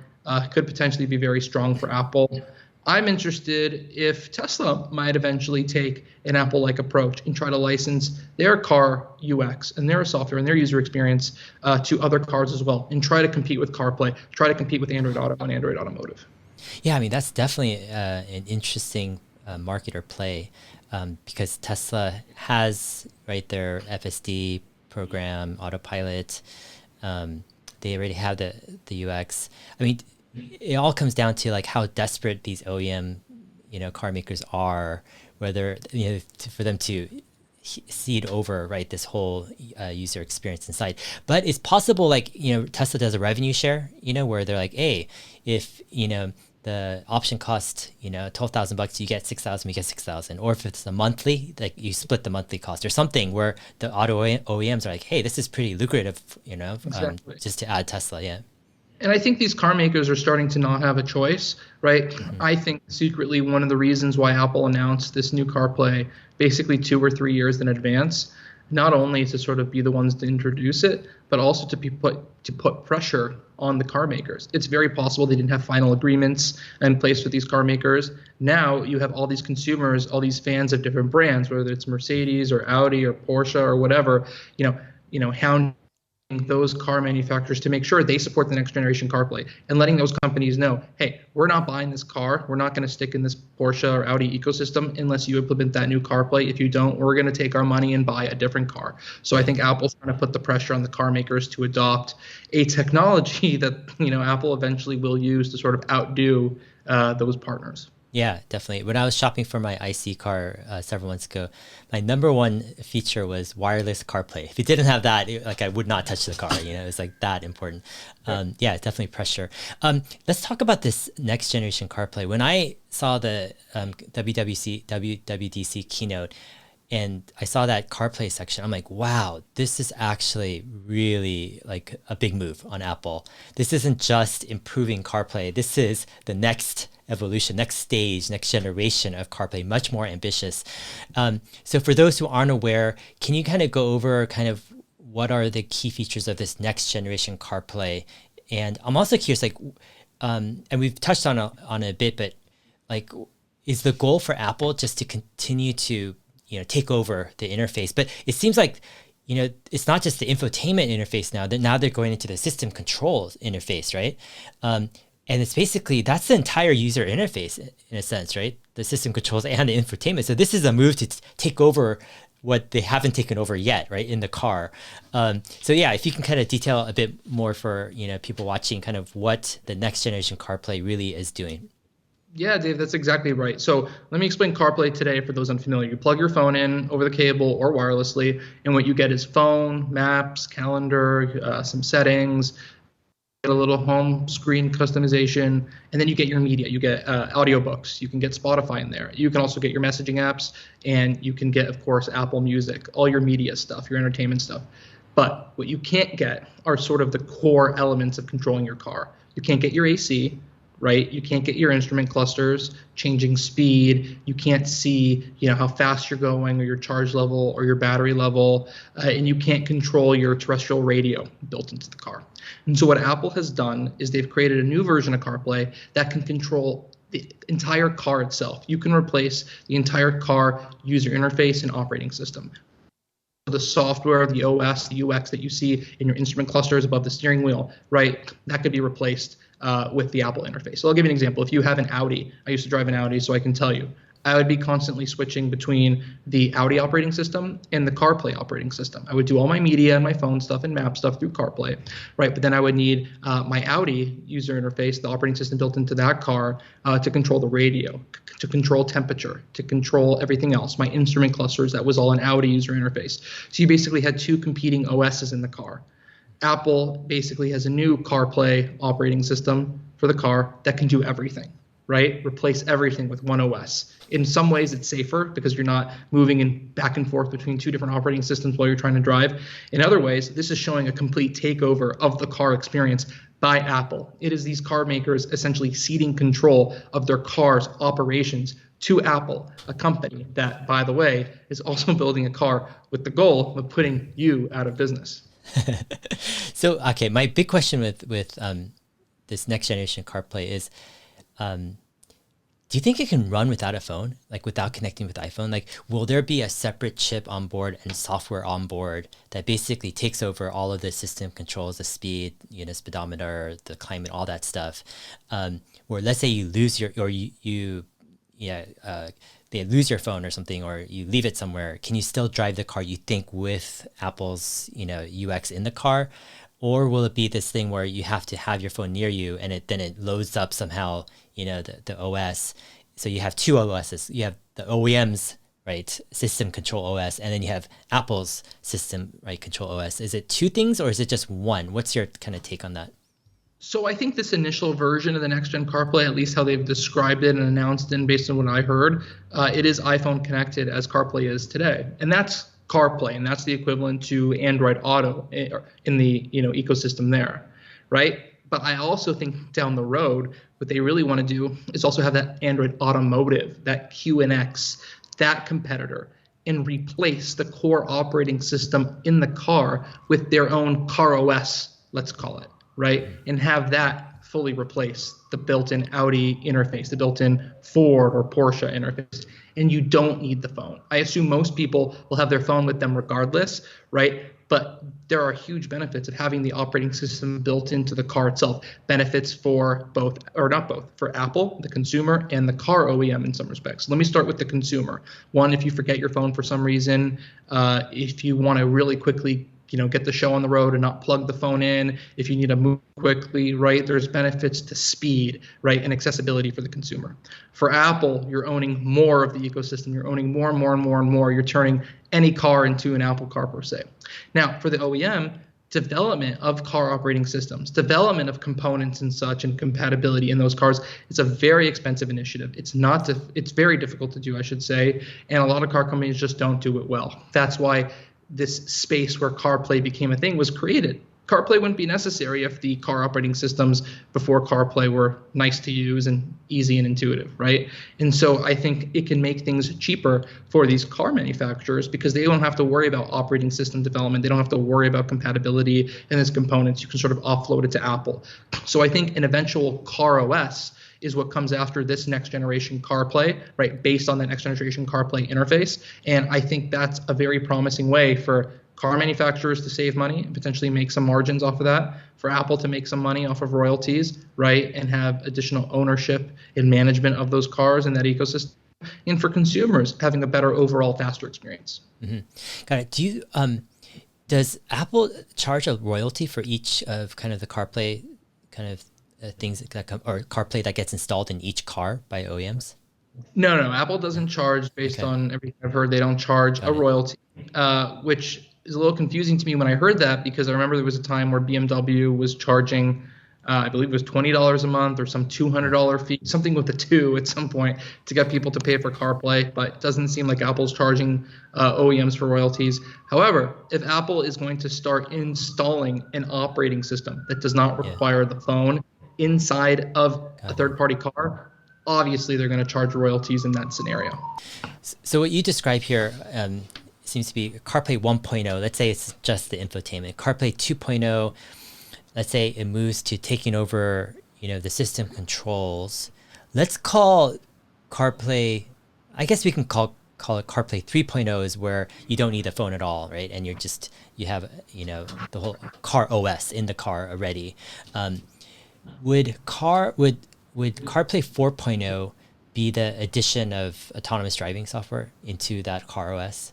could potentially be very strong for Apple. I'm interested if Tesla might eventually take an Apple-like approach and try to license their car UX and their software and their user experience to other cars as well, and try to compete with CarPlay, try to compete with Android Auto and Android Automotive. Yeah, I mean, that's definitely an interesting market or play because Tesla has, right, their FSD program, Autopilot. They already have the UX. I mean, it all comes down to like how desperate these OEM, car makers are, whether, for them to cede over, right, this whole user experience inside. But it's possible, like, Tesla does a revenue share, where they're like, hey, if, the option cost, $12,000, you get 6,000, we get 6,000. Or if it's a monthly, like you split the monthly cost or something where the auto OEMs are like, hey, this is pretty lucrative, exactly. Just to add Tesla. Yeah. And I think these car makers are starting to not have a choice, right? Mm-hmm. I think secretly one of the reasons why Apple announced this new CarPlay basically 2 or 3 years in advance, not only to sort of be the ones to introduce it, but also to put pressure on the car makers. It's very possible they didn't have final agreements in place with these car makers. Now you have all these consumers, all these fans of different brands, whether it's Mercedes or Audi or Porsche or whatever, hounding those car manufacturers to make sure they support the next generation CarPlay, and letting those companies know, hey, we're not buying this car. We're not going to stick in this Porsche or Audi ecosystem unless you implement that new CarPlay. If you don't, we're going to take our money and buy a different car. So I think Apple's trying to put the pressure on the car makers to adopt a technology that, Apple eventually will use to sort of outdo those partners. Yeah, definitely. When I was shopping for my IC car several months ago, my number one feature was wireless CarPlay. If it didn't have that, I would not touch the car. It was like that important. Yeah, definitely pressure. Let's talk about this next generation CarPlay. When I saw the WWDC keynote and I saw that CarPlay section, I'm like, wow, this is actually really like a big move on Apple. This isn't just improving CarPlay. This is the next evolution, next stage, next generation of CarPlay, much more ambitious. So for those who aren't aware, can you kind of go over kind of what are the key features of this next generation CarPlay? And I'm also curious, like, and we've touched on a bit, but like, is the goal for Apple just to continue to, take over the interface? But it seems like, it's not just the infotainment interface now, that now they're going into the system controls interface, right? And it's basically, that's the entire user interface in a sense, right? The system controls and the infotainment. So this is a move to take over what they haven't taken over yet, right, in the car. So yeah, if you can kind of detail a bit more for, people watching kind of what the next generation CarPlay really is doing. Yeah, Dave, that's exactly right. So let me explain CarPlay today for those unfamiliar. You plug your phone in over the cable or wirelessly, and what you get is phone, maps, calendar, some settings, a little home screen customization, and then you get your media. You get audiobooks. You can get Spotify in there. You can also get your messaging apps, and you can get, of course, Apple Music, all your media stuff, your entertainment stuff. But what you can't get are sort of the core elements of controlling your car. You can't get your AC, right? You can't get your instrument clusters, changing speed. You can't see, how fast you're going or your charge level or your battery level, and you can't control your terrestrial radio built into the car. And so what Apple has done is they've created a new version of CarPlay that can control the entire car itself. You can replace the entire car user interface and operating system. The software, the OS, the UX that you see in your instrument clusters above the steering wheel, right? That could be replaced with the Apple interface. So I'll give you an example. If you have an Audi, I used to drive an Audi, so I can tell you, I would be constantly switching between the Audi operating system and the CarPlay operating system. I would do all my media and my phone stuff and map stuff through CarPlay, right? But then I would need my Audi user interface, the operating system built into that car, to control the radio, to control temperature, to control everything else. My instrument clusters, that was all an Audi user interface. So you basically had two competing OSs in the car. Apple basically has a new CarPlay operating system for the car that can do everything. right? Replace everything with one OS. In some ways, it's safer because you're not moving back and forth between two different operating systems while you're trying to drive. In other ways, this is showing a complete takeover of the car experience by Apple. It is these car makers essentially ceding control of their cars' operations to Apple, a company that, by the way, is also building a car with the goal of putting you out of business. So, okay, my big question with this next generation CarPlay is, do you think it can run without a phone, like without connecting with iPhone? Like, will there be a separate chip on board and software on board that basically takes over all of the system controls, the speed, speedometer, the climate, all that stuff? Or let's say you lose your, or they lose your phone or something, or you leave it somewhere. Can you still drive the car, you think, with Apple's, UX in the car? Or will it be this thing where you have to have your phone near you and then it loads up somehow, the OS. So you have two OSs. You have the OEM's, right, system control OS, and then you have Apple's system, right, control OS. Is it two things or is it just one? What's your kind of take on that? So I think this initial version of the next-gen CarPlay, at least how they've described it and announced it, and based on what I heard, it is iPhone connected as CarPlay is today. And that's CarPlay, and that's the equivalent to Android Auto in the ecosystem there, right? But I also think down the road, what they really want to do is also have that Android Automotive, that QNX, that competitor, and replace the core operating system in the car with their own car OS, let's call it, right? And have that fully replace the built-in Audi interface, the built-in Ford or Porsche interface. And you don't need the phone. I assume most people will have their phone with them regardless, right? But there are huge benefits of having the operating system built into the car itself. Benefits for both, or not both, for Apple, the consumer, and the car OEM in some respects. Let me start with the consumer. One, if you forget your phone for some reason, if you want to really quickly get the show on the road and not plug the phone in, if you need to move quickly, right? There's benefits to speed, right? And accessibility for the consumer. For Apple, you're owning more of the ecosystem. You're owning more and more and more and more. You're turning any car into an Apple car per se. Now, for the OEM, development of car operating systems, development of components and such, and compatibility in those cars, it's a very expensive initiative. It's very difficult to do, I should say, and a lot of car companies just don't do it well. That's why this space where CarPlay became a thing was created. CarPlay wouldn't be necessary if the car operating systems before CarPlay were nice to use and easy and intuitive, right? And so I think it can make things cheaper for these car manufacturers because they don't have to worry about operating system development. They don't have to worry about compatibility and its components. You can sort of offload it to Apple. So I think an eventual car OS is what comes after this next generation CarPlay, right, based on that next generation CarPlay interface. And I think that's a very promising way for car manufacturers to save money and potentially make some margins off of that, for Apple to make some money off of royalties, right, and have additional ownership and management of those cars in that ecosystem, and for consumers having a better overall, faster experience. Mm-hmm. Got it. Does Apple charge a royalty for each of kind of the CarPlay kind of things that come, or CarPlay that gets installed in each car by OEMs? No. Apple doesn't charge based on everything I've heard. They don't charge a royalty, which is a little confusing to me when I heard that, because I remember there was a time where BMW was charging, I believe it was $20 a month or some $200 fee, something with a 2 at some point, to get people to pay for CarPlay. But it doesn't seem like Apple's charging OEMs for royalties. However, if Apple is going to start installing an operating system that does not require the phone inside of a third-party car, obviously they're going to charge royalties in that scenario. So what you describe here seems to be CarPlay 1.0. Let's say it's just the infotainment. CarPlay 2.0, let's say it moves to taking over, the system controls. Let's call CarPlay, I guess we can call it CarPlay 3.0, is where you don't need a phone at all, right? And you have, the whole car OS in the car already. Would CarPlay 4.0 be the addition of autonomous driving software into that car OS?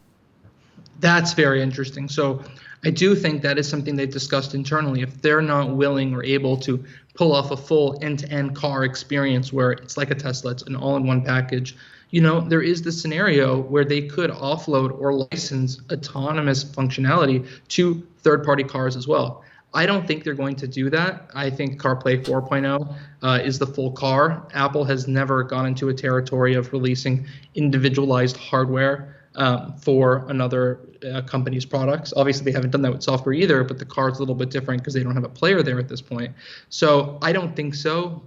That's very interesting. So I do think that is something they've discussed internally. If they're not willing or able to pull off a full end-to-end car experience where it's like a Tesla, it's an all-in-one package, there is the scenario where they could offload or license autonomous functionality to third-party cars as well. I don't think they're going to do that. I think CarPlay 4.0 is the full car. Apple has never gone into a territory of releasing individualized hardware for another company's products. Obviously, they haven't done that with software either, but the car is a little bit different because they don't have a player there at this point. So I don't think so.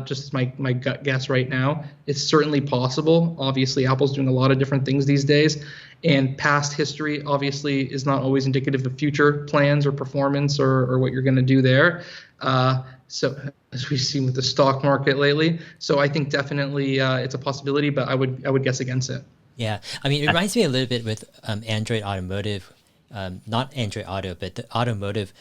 Just my gut guess right now. It's certainly possible. Obviously, Apple's doing a lot of different things these days, and past history obviously is not always indicative of future plans or performance or what you're going to do there. So as we've seen with the stock market lately, so I think definitely it's a possibility, but I would guess against it. Yeah, I mean, it reminds me a little bit with Android Automotive, not Android Auto, but the Automotive.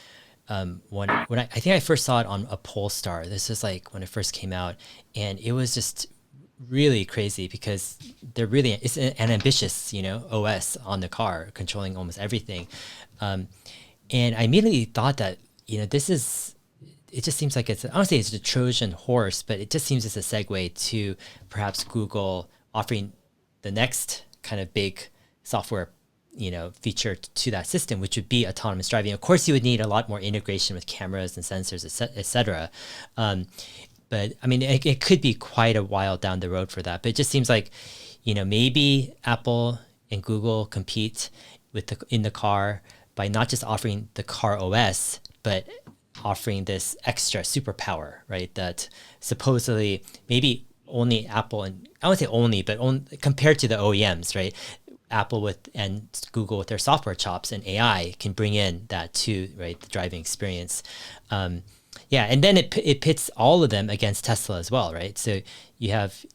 When I think I first saw it on a Polestar. This is like when it first came out, and it was just really crazy because it's an ambitious, OS on the car, controlling almost everything. And I immediately thought that, this is. It just seems like I don't say it's a Trojan horse, but it just seems it's a segue to perhaps Google offering the next kind of big software feature to that system, which would be autonomous driving. Of course, you would need a lot more integration with cameras and sensors, et cetera. But I mean, it could be quite a while down the road for that. But it just seems like, maybe Apple and Google compete in the car by not just offering the car OS, but offering this extra superpower, right? That supposedly maybe only Apple, and I wouldn't say only, but compared to the OEMs, right? Apple and Google with their software chops and AI can bring in that too, right? The driving experience. And then it pits all of them against Tesla as well, right? So you have,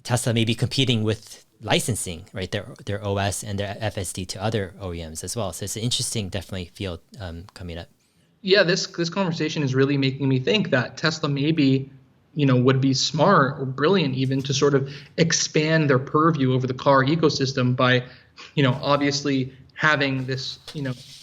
Tesla maybe competing with licensing, right? Their OS and their FSD to other OEMs as well. So it's an interesting, definitely field coming up. Yeah, this conversation is really making me think that Tesla maybe would be smart or brilliant even to sort of expand their purview over the car ecosystem by, obviously having this,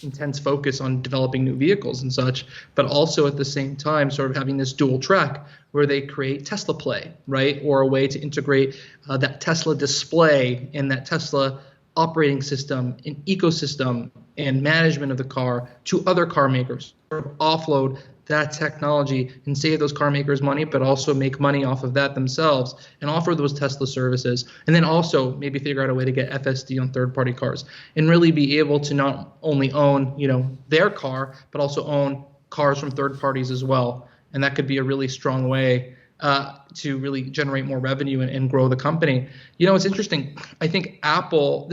intense focus on developing new vehicles and such, but also at the same time sort of having this dual track where they create Tesla Play, right? Or a way to integrate that Tesla display and that Tesla operating system and ecosystem and management of the car to other car makers, sort of offload that technology and save those car makers money, but also make money off of that themselves and offer those Tesla services. And then also maybe figure out a way to get FSD on third-party cars and really be able to not only own, their car, but also own cars from third parties as well. And that could be a really strong way to really generate more revenue and grow the company. It's interesting. I think Apple,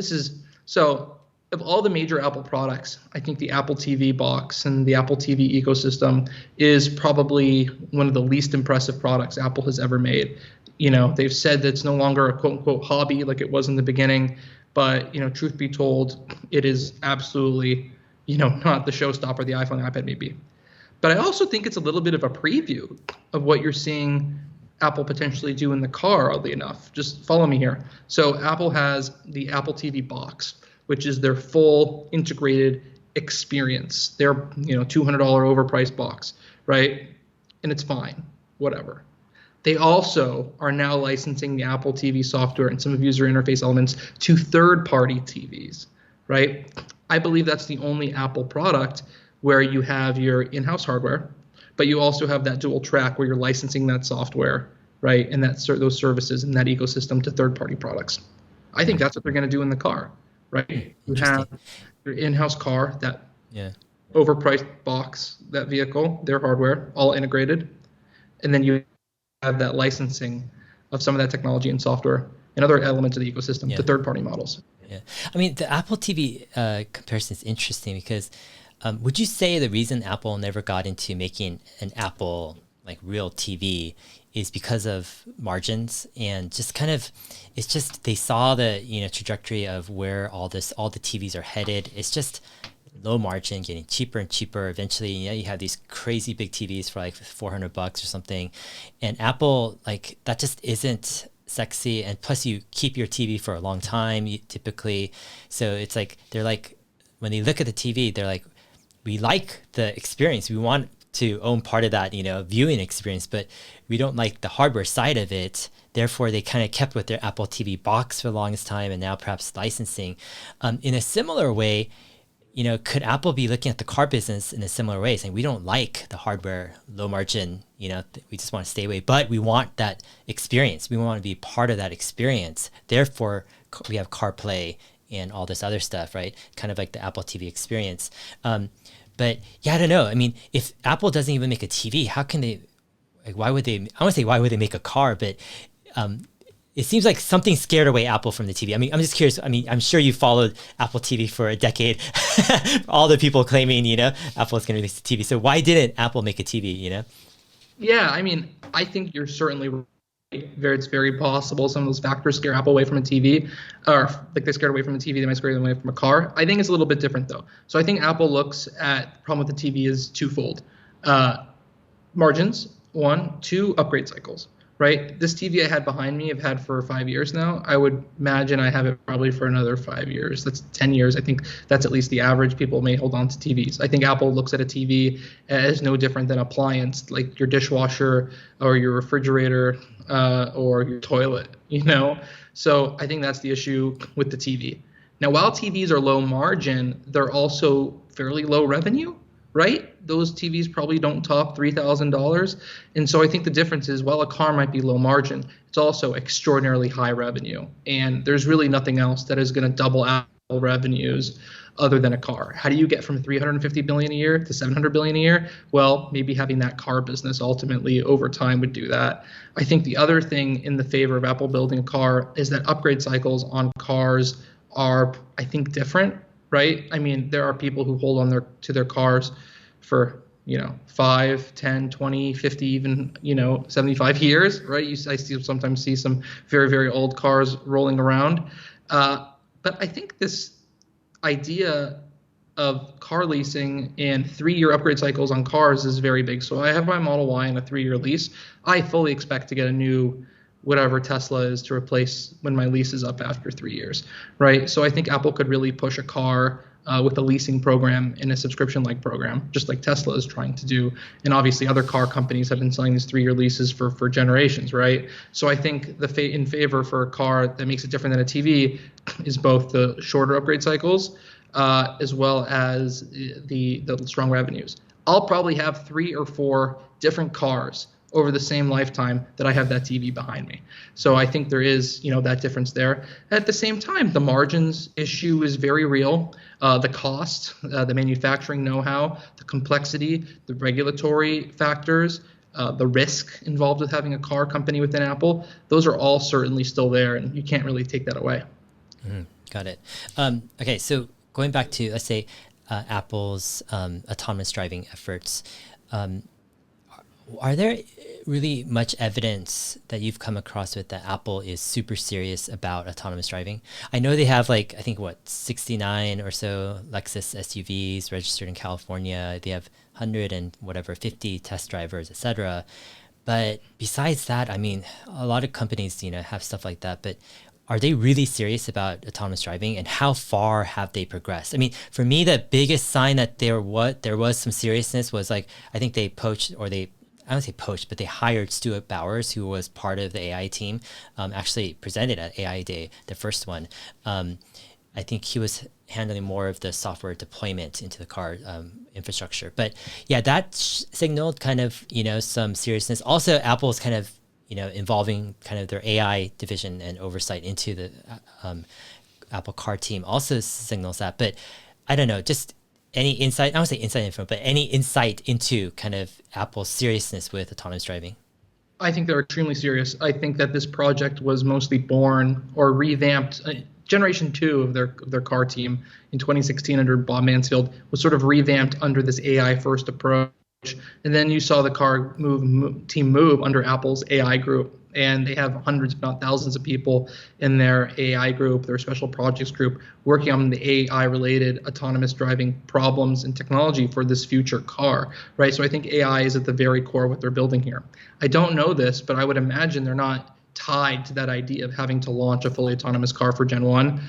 of all the major Apple products, I think the Apple TV box and the Apple TV ecosystem is probably one of the least impressive products Apple has ever made. They've said that it's no longer a quote unquote hobby like it was in the beginning, but truth be told, it is absolutely, not the showstopper the iPhone, iPad may be. But I also think it's a little bit of a preview of what you're seeing Apple potentially do in the car, oddly enough. Just follow me here. So Apple has the Apple TV box, which is their full integrated experience, their $200 overpriced box, right? And it's fine, whatever. They also are now licensing the Apple TV software and some of user interface elements to third-party TVs, right? I believe that's the only Apple product where you have your in-house hardware, but you also have that dual track where you're licensing that software, right, and those services and that ecosystem to third-party products. I think that's what they're going to do in the car, right? You have your in-house car, that overpriced box, that vehicle, their hardware, all integrated, and then you have that licensing of some of that technology and software and other elements of the ecosystem to third-party models. Yeah, I mean, the Apple TV comparison is interesting because would you say the reason Apple never got into making an Apple like real TV is because of margins and just kind of, it's just they saw the trajectory of where all the TVs are headed. It's just low margin, getting cheaper and cheaper. Eventually, you have these crazy big TVs for like $400 or something, and Apple, like, that just isn't sexy. And plus, you keep your TV for a long time typically, so it's like they're like, when they look at the TV, they're like, we like the experience, we want to own part of that viewing experience, but we don't like the hardware side of it. Therefore, they kind of kept with their Apple TV box for the longest time, and now perhaps licensing. In a similar way, could Apple be looking at the car business in a similar way, saying we don't like the hardware, low margin, we just want to stay away, but we want that experience. We want to be part of that experience. Therefore, we have CarPlay and all this other stuff, right? Kind of like the Apple TV experience. But yeah, I don't know. I mean, if Apple doesn't even make a TV, how can they, like, why would they, I want to say why would they make a car, but it seems like something scared away Apple from the TV. I mean, I'm just curious. I mean, I'm sure you followed Apple TV for a decade. All the people claiming, Apple is going to release a TV. So why didn't Apple make a TV, Yeah, I mean, I think you're certainly right. It's very possible some of those factors scare Apple away from a TV, or like they scared away from a TV, they might scare them away from a car. I think it's a little bit different, though. So I think Apple looks at the problem with the TV is twofold. Margins, one, two, upgrade cycles. Right, this TV I had behind me, I've had for 5 years now. I would imagine I have it probably for another 5 years. That's 10 years. I think that's at least the average people may hold on to TVs. I think Apple looks at a TV as no different than an appliance, like your dishwasher or your refrigerator or your toilet. So I think that's the issue with the TV. Now, while TVs are low margin, they're also fairly low revenue. Right? Those TVs probably don't top $3,000. And so I think the difference is, while a car might be low margin, it's also extraordinarily high revenue. And there's really nothing else that is going to double Apple revenues other than a car. How do you get from $350 billion a year to $700 billion a year? Well, maybe having that car business ultimately over time would do that. I think the other thing in the favor of Apple building a car is that upgrade cycles on cars are, I think, different. Right? I mean, there are people who hold on to their cars for, 5, 10, 20, 50, even, 75 years, right? I sometimes see some very, very old cars rolling around. But I think this idea of car leasing and 3-year upgrade cycles on cars is very big. So I have my Model Y in a 3-year lease. I fully expect to get a new whatever Tesla is to replace when my lease is up after 3 years, right? So I think Apple could really push a car with a leasing program and a subscription-like program, just like Tesla is trying to do. And obviously other car companies have been selling these 3-year leases for generations, right? So I think in favor for a car that makes it different than a TV is both the shorter upgrade cycles as well as the strong revenues. I'll probably have 3 or 4 different cars over the same lifetime that I have that TV behind me. So I think there is, that difference there. At the same time, the margins issue is very real. The cost, the manufacturing know-how, the complexity, the regulatory factors, the risk involved with having a car company within Apple, those are all certainly still there, and you can't really take that away. Got it. Okay, so going back to, let's say, Apple's autonomous driving efforts, are there really much evidence that you've come across with that Apple is super serious about autonomous driving? I know they have 69 or so Lexus SUVs registered in California. They have 150 test drivers, etc. But besides that, I mean, a lot of companies, have stuff like that. But are they really serious about autonomous driving, and how far have they progressed? I mean, for me, the biggest sign that there was some seriousness was I think they I don't say poached, but they hired Stuart Bowers, who was part of the AI team, actually presented at AI Day, the first one. I think he was handling more of the software deployment into the car infrastructure. But yeah, that signaled kind of, some seriousness. Also, Apple's kind of, involving kind of their AI division and oversight into the Apple Car team also signals that. But I don't know, just any insight, I don't say inside info, but any insight into kind of Apple's seriousness with autonomous driving? I think they're extremely serious. I think that this project was mostly born or revamped. Generation 2 of their car team in 2016 under Bob Mansfield was sort of revamped under this AI first approach. And then you saw the car team move under Apple's AI group. And they have hundreds, if not thousands, of people in their AI group, their special projects group, working on the AI-related autonomous driving problems and technology for this future car, right? So I think AI is at the very core of what they're building here. I don't know this, but I would imagine they're not tied to that idea of having to launch a fully autonomous car for Gen 1,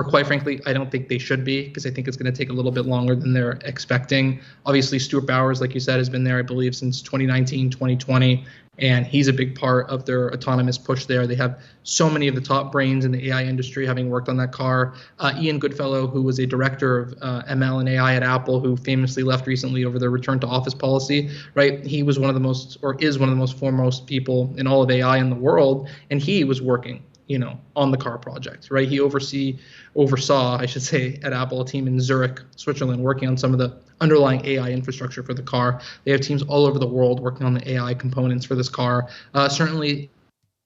or quite frankly, I don't think they should be, because I think it's going to take a little bit longer than they're expecting. Obviously, Stuart Bowers, like you said, has been there, I believe, since 2019, 2020, and he's a big part of their autonomous push there. They have so many of the top brains in the AI industry having worked on that car. Ian Goodfellow, who was a director of ML and AI at Apple, who famously left recently over their return to office policy, right? He was one of the most, or is one of the most foremost people in all of AI in the world, and he was working on the car project, right? He oversaw, I should say, at Apple, a team in Zurich, Switzerland, working on some of the underlying AI infrastructure for the car. They have teams all over the world working on the AI components for this car. Certainly,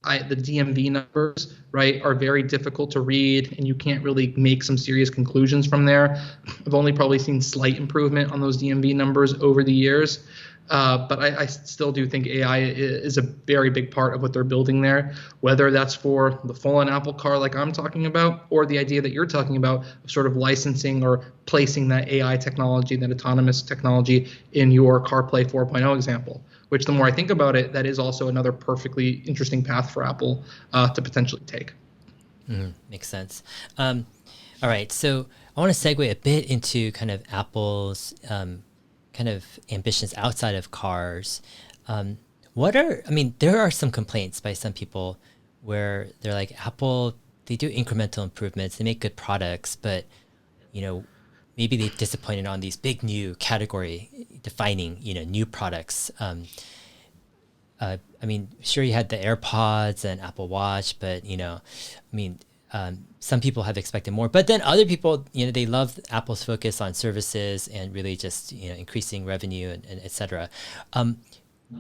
the DMV numbers, right, are very difficult to read, and you can't really make some serious conclusions from there. I've only probably seen slight improvement on those DMV numbers over the years. But I still do think AI is a very big part of what they're building there, whether that's for the full-on Apple car like I'm talking about, or the idea that you're talking about of sort of licensing or placing that AI technology, that autonomous technology in your CarPlay 4.0 example, which the more I think about it, that is also another perfectly interesting path for Apple to potentially take. Makes sense. All right, so I want to segue a bit into kind of Apple's kind of ambitions outside of cars. There are some complaints by some people where they're like, Apple, they do incremental improvements, they make good products, but maybe they've disappointed on these big new category defining, new products. Sure, you had the AirPods and Apple Watch, but some people have expected more, but then other people, they love Apple's focus on services and really just, increasing revenue and et cetera.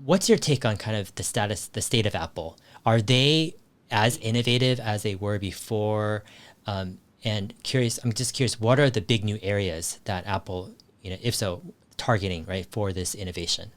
What's your take on kind of the state of Apple? Are they as innovative as they were before? And I'm just curious, what are the big new areas that Apple, if so, targeting, right, for this innovation?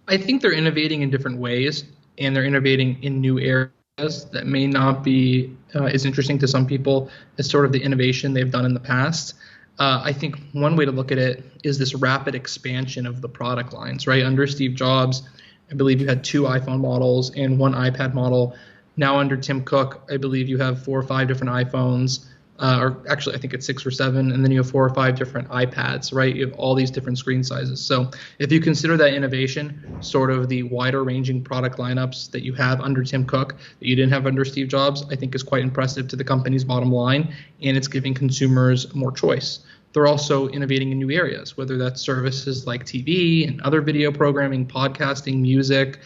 I think they're innovating in different ways, and they're innovating in new areas that may not be as interesting to some people as sort of the innovation they've done in the past. I think one way to look at it is this rapid expansion of the product lines, right? Under Steve Jobs, I believe you had 2 iPhone models and 1 iPad model. Now under Tim Cook, I believe you have 4 or 5 different iPhones, or actually I think it's 6 or 7, and then you have 4 or 5 different iPads, right? You have all these different screen sizes. So if you consider that innovation, sort of the wider ranging product lineups that you have under Tim Cook that you didn't have under Steve Jobs, I think is quite impressive to the company's bottom line, and it's giving consumers more choice. They're also innovating in new areas, whether that's services like TV and other video programming, podcasting, music,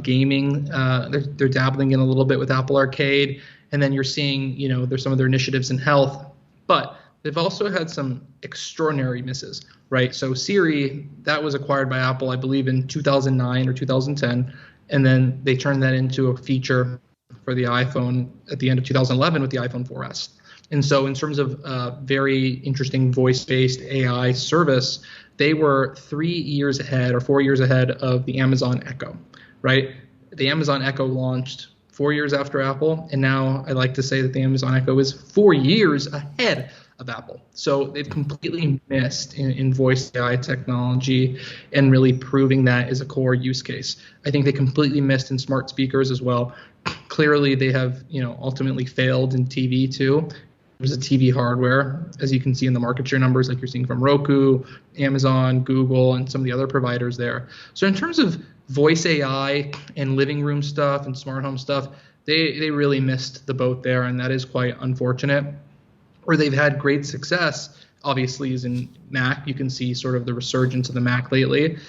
gaming. They're dabbling in a little bit with Apple Arcade. And then you're seeing, there's some of their initiatives in health, but they've also had some extraordinary misses, right? So Siri, that was acquired by Apple, I believe, in 2009 or 2010. And then they turned that into a feature for the iPhone at the end of 2011 with the iPhone 4S. And so in terms of very interesting voice-based AI service, they were 3 years ahead or 4 years ahead of the Amazon Echo, right? The Amazon Echo launched 4 years after Apple, and now I like to say that the Amazon Echo is 4 years ahead of Apple. So they've completely missed in voice AI technology and really proving that is a core use case. I think they completely missed in smart speakers as well. Clearly, they have ultimately failed in TV too. There's a TV hardware, as you can see in the market share numbers, like you're seeing from Roku, Amazon, Google, and some of the other providers there. So in terms of voice AI and living room stuff and smart home stuff, they really missed the boat there, and that is quite unfortunate. Where they've had great success, obviously, is in Mac. You can see sort of the resurgence of the Mac lately,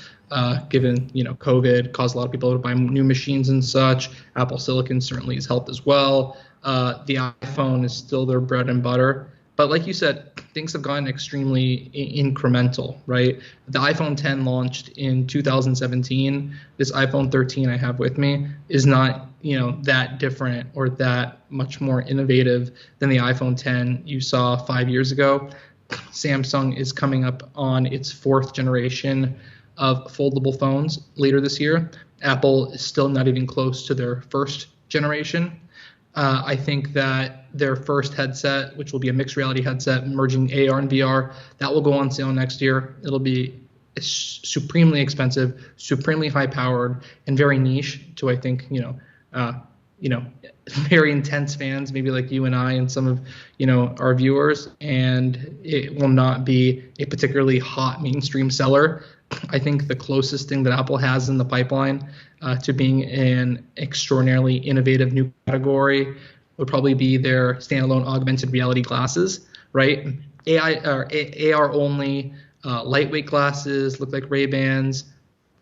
given COVID caused a lot of people to buy new machines and such. Apple Silicon certainly has helped as well. The iPhone is still their bread and butter. But like you said, things have gotten extremely incremental, right? The iPhone 10 launched in 2017. This iPhone 13 I have with me is not, that different or that much more innovative than the iPhone 10 you saw 5 years ago. Samsung is coming up on its 4th generation of foldable phones later this year. Apple is still not even close to their 1st generation. I think that their first headset, which will be a mixed reality headset merging AR and VR, that will go on sale next year. It'll be supremely expensive, supremely high powered, and very niche to, I think, very intense fans, maybe like you and I and some of, our viewers, and it will not be a particularly hot mainstream seller. I think the closest thing that Apple has in the pipeline to being an extraordinarily innovative new category would probably be their standalone augmented reality glasses, right? AI or AR only, lightweight glasses, look like Ray-Bans,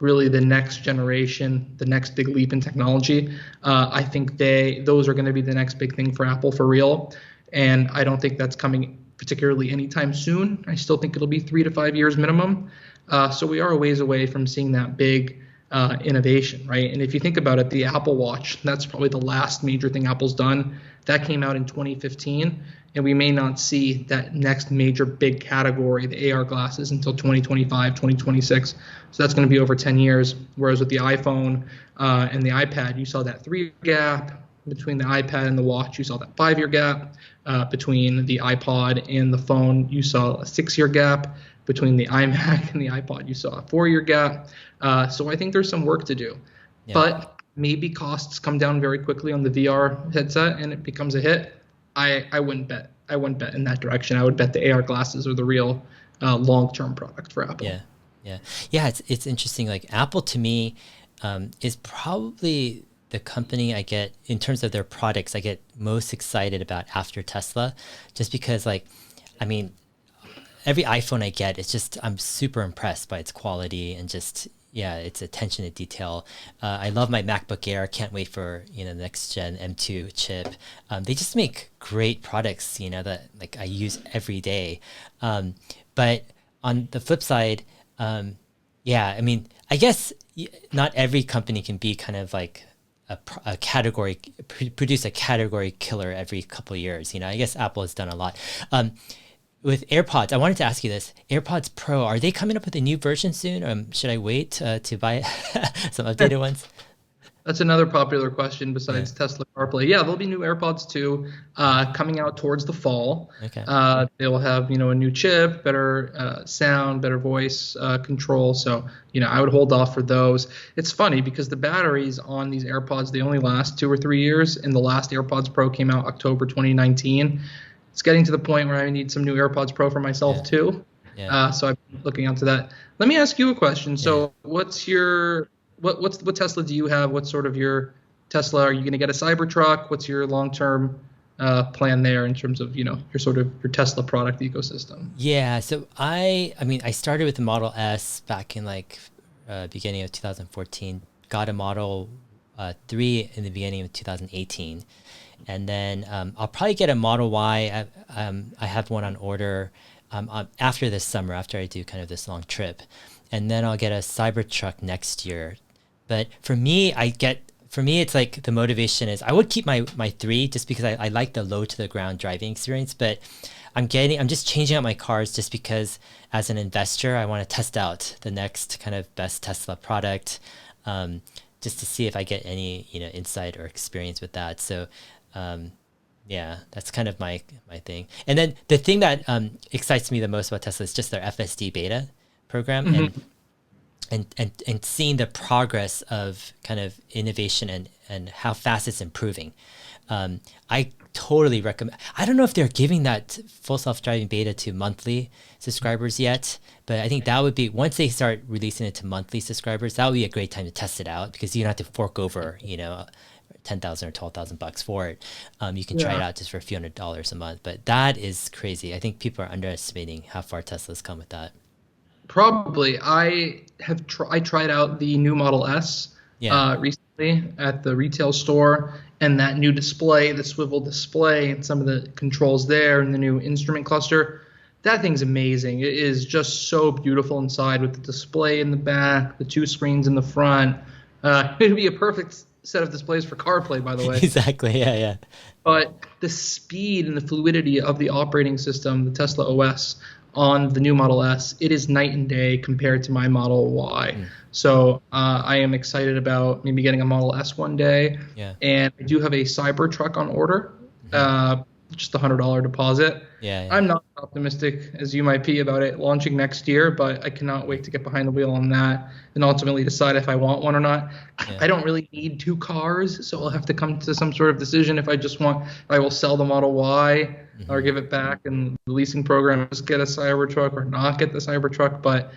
really the next generation, the next big leap in technology. I think those are going to be the next big thing for Apple for real. And I don't think that's coming particularly anytime soon. I still think it'll be 3 to 5 years minimum. So we are a ways away from seeing that big innovation, right? And if you think about it, the Apple Watch, that's probably the last major thing Apple's done. That came out in 2015, and we may not see that next major big category, the AR glasses, until 2025, 2026. So that's going to be over 10 years. Whereas with the iPhone and the iPad, you saw that 3-year gap. Between the iPad and the watch, you saw that 5-year gap. Between the iPod and the phone, you saw a 6-year gap. Between the iMac and the iPod, you saw a 4-year gap. So I think there's some work to do. Yeah. But maybe costs come down very quickly on the VR headset and it becomes a hit. I wouldn't bet. I wouldn't bet in that direction. I would bet the AR glasses are the real long-term product for Apple. Yeah. It's interesting. Like Apple to me is probably the company I get in terms of their products I get most excited about after Tesla, just because every iPhone I get, it's just I'm super impressed by its quality and just its attention to detail. I love my MacBook Air. Can't wait for the next gen M2 chip. They just make great products, that like I use every day. But on the flip side, I guess not every company can be kind of like a category produce a category killer every couple of years. I guess Apple has done a lot. With AirPods, I wanted to ask you this. AirPods Pro, are they coming up with a new version soon? Should I wait to buy some updated ones? That's another popular question besides Tesla CarPlay. Yeah, there'll be new AirPods too coming out towards the fall. Okay. They'll have, a new chip, better sound, better voice control. So, I would hold off for those. It's funny because the batteries on these AirPods, they only last 2 or 3 years. And the last AirPods Pro came out October 2019. It's getting to the point where I need some new AirPods Pro for myself too. Yeah. So I'm looking onto that. Let me ask you a question. So what's your what Tesla do you have? What's sort of your Tesla? Are you going to get a Cybertruck? What's your long-term plan there in terms of your Tesla product ecosystem? Yeah. So I started with the Model S back in beginning of 2014. Got a Model 3 in the beginning of 2018. And then I'll probably get a Model Y. I have one on order after this summer, after I do kind of this long trip. And then I'll get a Cybertruck next year. But for me, it's like the motivation is I would keep my 3 just because I like the low to the ground driving experience. But I'm just changing out my cars just because as an investor, I want to test out the next kind of best Tesla product just to see if I get any insight or experience with that. So that's kind of my thing. And then the thing that excites me the most about Tesla is just their FSD beta program and seeing the progress of kind of innovation and how fast it's improving. I totally recommend. I don't know if they're giving that full self-driving beta to monthly subscribers yet, but I think that would be, once they start releasing it to monthly subscribers, that would be a great time to test it out because you don't have to fork over, $10,000 or $12,000 for it. You can try it out just for a few $100s a month, but that is crazy. I think people are underestimating how far Tesla's come with that. Probably. I tried out the new Model S recently at the retail store, and that new display, the swivel display, and some of the controls there, and the new instrument cluster. That thing's amazing. It is just so beautiful inside with the display in the back, the 2 screens in the front. It'd be a perfect set of displays for CarPlay, by the way. Exactly, yeah. But the speed and the fluidity of the operating system, the Tesla OS, on the new Model S, it is night and day compared to my Model Y. So I am excited about maybe getting a Model S one day. Yeah. And I do have a Cybertruck on order. just a $100 deposit. Yeah, yeah. I'm not optimistic as you might be about it launching next year, but I cannot wait to get behind the wheel on that and ultimately decide if I want one or not. Yeah. I don't really need two cars, so I'll have to come to some sort of decision if I will sell the Model Y or give it back and the leasing program, just get a Cybertruck or not get the Cybertruck. But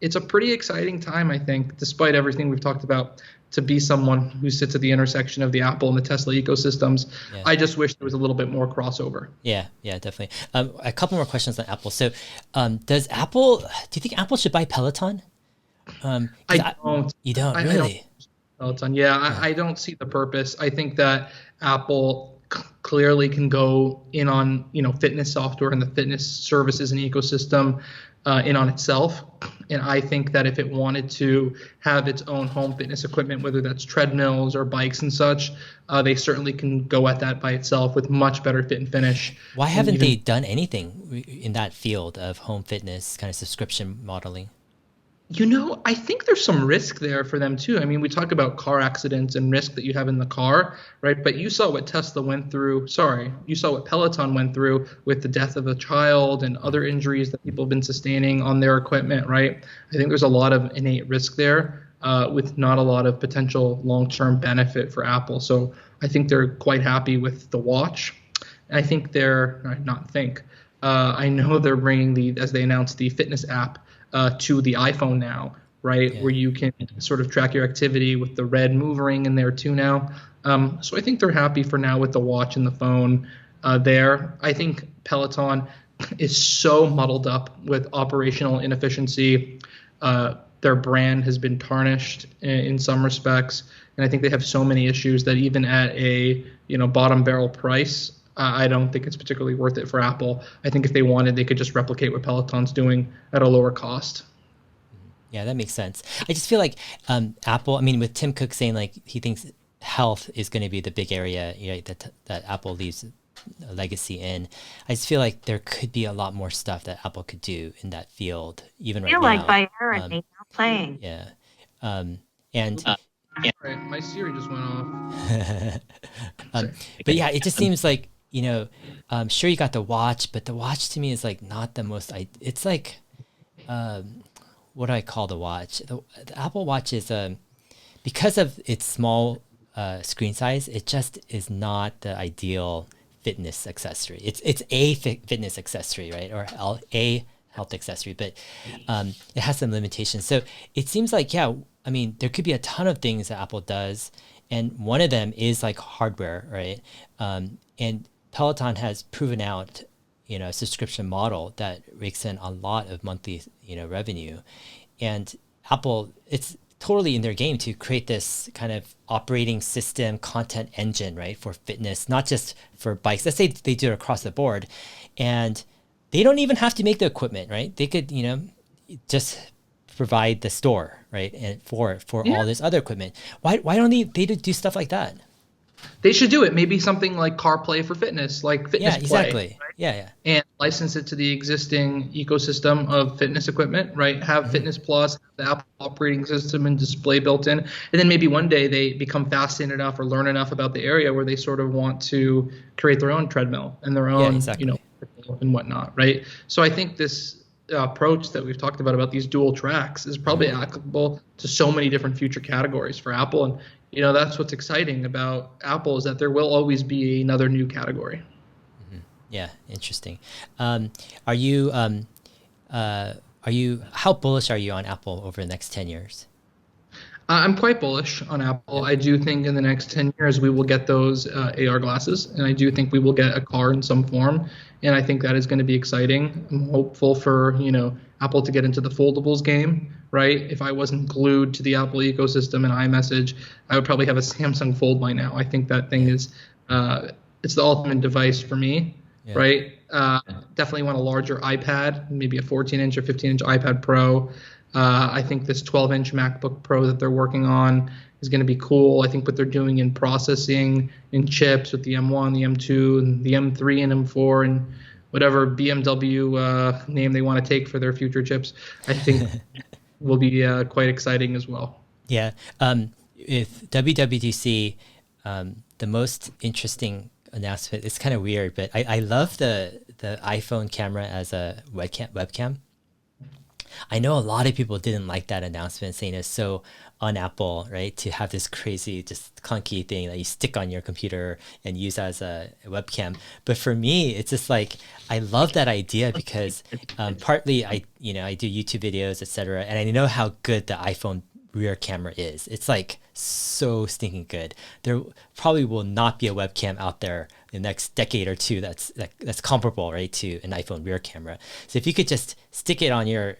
it's a pretty exciting time, I think, despite everything we've talked about, to be someone who sits at the intersection of the Apple and the Tesla ecosystems. Yeah. I just wish there was a little bit more crossover. Yeah, yeah, definitely. A couple more questions on Apple. So, do you think Apple should buy Peloton? I don't. You don't, I really? don't. Peloton. Yeah, I don't see the purpose. I think that Apple clearly can go in on fitness software and the fitness services and ecosystem in on itself. And I think that if it wanted to have its own home fitness equipment, whether that's treadmills or bikes and such, they certainly can go at that by itself with much better fit and finish. Why haven't they done anything in that field of home fitness kind of subscription modeling? I think there's some risk there for them too. I mean, we talk about car accidents and risk that you have in the car, right? But you saw what you saw what Peloton went through with the death of a child and other injuries that people have been sustaining on their equipment, right? I think there's a lot of innate risk there with not a lot of potential long-term benefit for Apple. So I think they're quite happy with the watch. And I think I know they're bringing as they announced, the fitness app to the iPhone now, right? Yeah. Where you can sort of track your activity with the red move ring in there too now. So I think they're happy for now with the watch and the phone there. I think Peloton is so muddled up with operational inefficiency. Their brand has been tarnished in some respects. And I think they have so many issues that even at a bottom barrel price, I don't think it's particularly worth it for Apple. I think if they wanted, they could just replicate what Peloton's doing at a lower cost. Yeah, that makes sense. I just feel like Apple, I mean, with Tim Cook saying like he thinks health is going to be the big area that Apple leaves a legacy in, I just feel like there could be a lot more stuff that Apple could do in that field, even right now. Like by Aaron playing. Yeah. Sorry, my Siri just went off. But yeah, it just seems like, sure you got the watch, but the watch to me is like not the most, it's like, what do I call the watch? The Apple Watch is, because of its small screen size, it just is not the ideal fitness accessory. It's a fitness accessory, right? Or a health accessory, but it has some limitations. So it seems like, I mean, there could be a ton of things that Apple does, and one of them is like hardware, right? And Peloton has proven out, a subscription model that rakes in a lot of monthly, revenue. And Apple, it's totally in their game to create this kind of operating system content engine, right, for fitness, not just for bikes. Let's say they do it across the board, and they don't even have to make the equipment, right? They could, just provide the store, right, and for all this other equipment. Why don't they do stuff like that? They should do it. Maybe something like CarPlay for fitness, like Fitness Play. Exactly. Right? Yeah. And license it to the existing ecosystem of fitness equipment, right? Have Fitness Plus, the Apple operating system and display built in. And then maybe one day they become fascinated enough or learn enough about the area where they sort of want to create their own treadmill and their own, and whatnot, right? So I think this approach that we've talked about these dual tracks is probably applicable to so many different future categories for Apple. And that's what's exciting about Apple, is that there will always be another new category. Mm-hmm. Yeah, interesting. Are you how bullish are you on Apple over the next 10 years? I'm quite bullish on Apple. I do think in the next 10 years we will get those AR glasses, and I do think we will get a car in some form, and I think that is going to be exciting. I'm hopeful for Apple to get into the foldables game, right? If I wasn't glued to the Apple ecosystem and iMessage, I would probably have a Samsung Fold by now. I think that thing is it's the ultimate device for me, right? Definitely want a larger iPad, maybe a 14-inch or 15-inch iPad Pro. I think this 12-inch MacBook Pro that they're working on is going to be cool. I think what they're doing in processing, in chips with the M1, the M2, and the M3 and M4, and whatever BMW name they want to take for their future chips, I think will be quite exciting as well. Yeah. With WWDC, the most interesting announcement. It's kind of weird, but I love the iPhone camera as a webcam. I know a lot of people didn't like that announcement, saying it's so un-Apple, right? To have this crazy, just clunky thing that you stick on your computer and use as a webcam. But for me, it's just like, I love that idea because partly I do YouTube videos, etc. And I know how good the iPhone rear camera is. It's like so stinking good. There probably will not be a webcam out there in the next decade or two that's comparable, right, to an iPhone rear camera. So if you could just stick it on your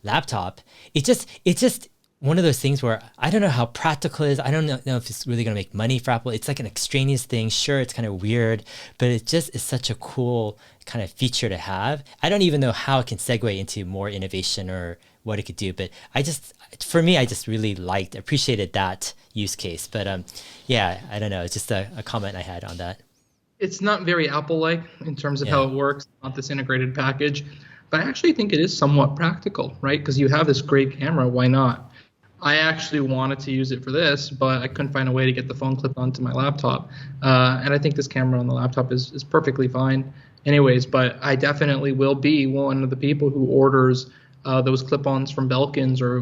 laptop, it's just one of those things where I don't know how practical it is. I don't know if it's really going to make money for Apple. It's like an extraneous thing. Sure, it's kind of weird, but it just is such a cool kind of feature to have. I don't even know how it can segue into more innovation or what it could do, but for me, I just really appreciated that use case. But yeah, I don't know. It's just a comment I had on that. It's not very Apple-like in terms of how it works, not this integrated package, but I actually think it is somewhat practical, right? Because you have this great camera, why not? I actually wanted to use it for this, but I couldn't find a way to get the phone clipped onto my laptop. And I think this camera on the laptop is perfectly fine anyways, but I definitely will be one of the people who orders those clip-ons from Belkins or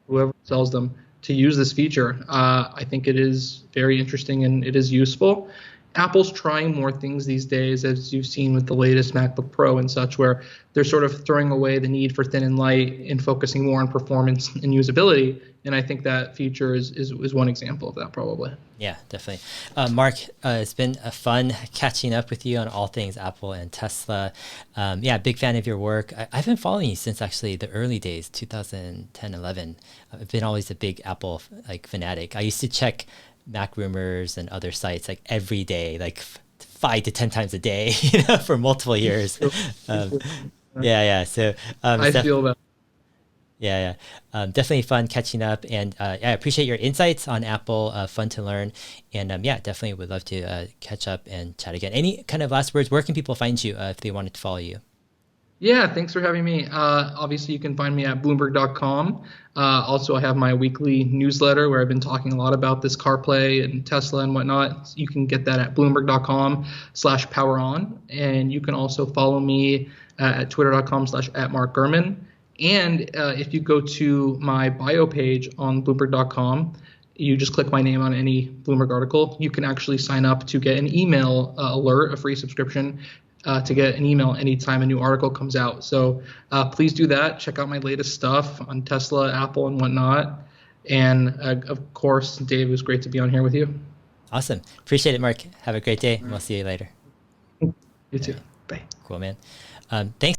whoever sells them to use this feature. I think it is very interesting and it is useful. Apple's trying more things these days, as you've seen with the latest MacBook Pro and such, where they're sort of throwing away the need for thin and light and focusing more on performance and usability. And I think that feature is one example of that, probably. Yeah, definitely. Mark, it's been fun catching up with you on all things Apple and Tesla. Big fan of your work. I've been following you since actually the early days, 2010, 11. I've been always a big Apple fanatic. I used to check Mac Rumors and other sites like every day, like 5 to 10 times a day, for multiple years. So I feel that. Definitely fun catching up, and I appreciate your insights on Apple. Fun to learn, and definitely would love to catch up and chat again. Any kind of last words? Where can people find you if they wanted to follow you? Yeah, thanks for having me. Obviously, you can find me at Bloomberg.com. Also, I have my weekly newsletter where I've been talking a lot about this CarPlay and Tesla and whatnot. You can get that at Bloomberg.com/poweron. And you can also follow me at Twitter.com/@Mark Gurman. And if you go to my bio page on Bloomberg.com, you just click my name on any Bloomberg article, you can actually sign up to get an email alert, a free subscription, to get an email anytime a new article comes out. So please do that. Check out my latest stuff on Tesla, Apple, and whatnot. And of course, Dave, it was great to be on here with you. Awesome. Appreciate it, Mark. Have a great day, and we'll see you later. You too. Bye. Cool, man. Thanks.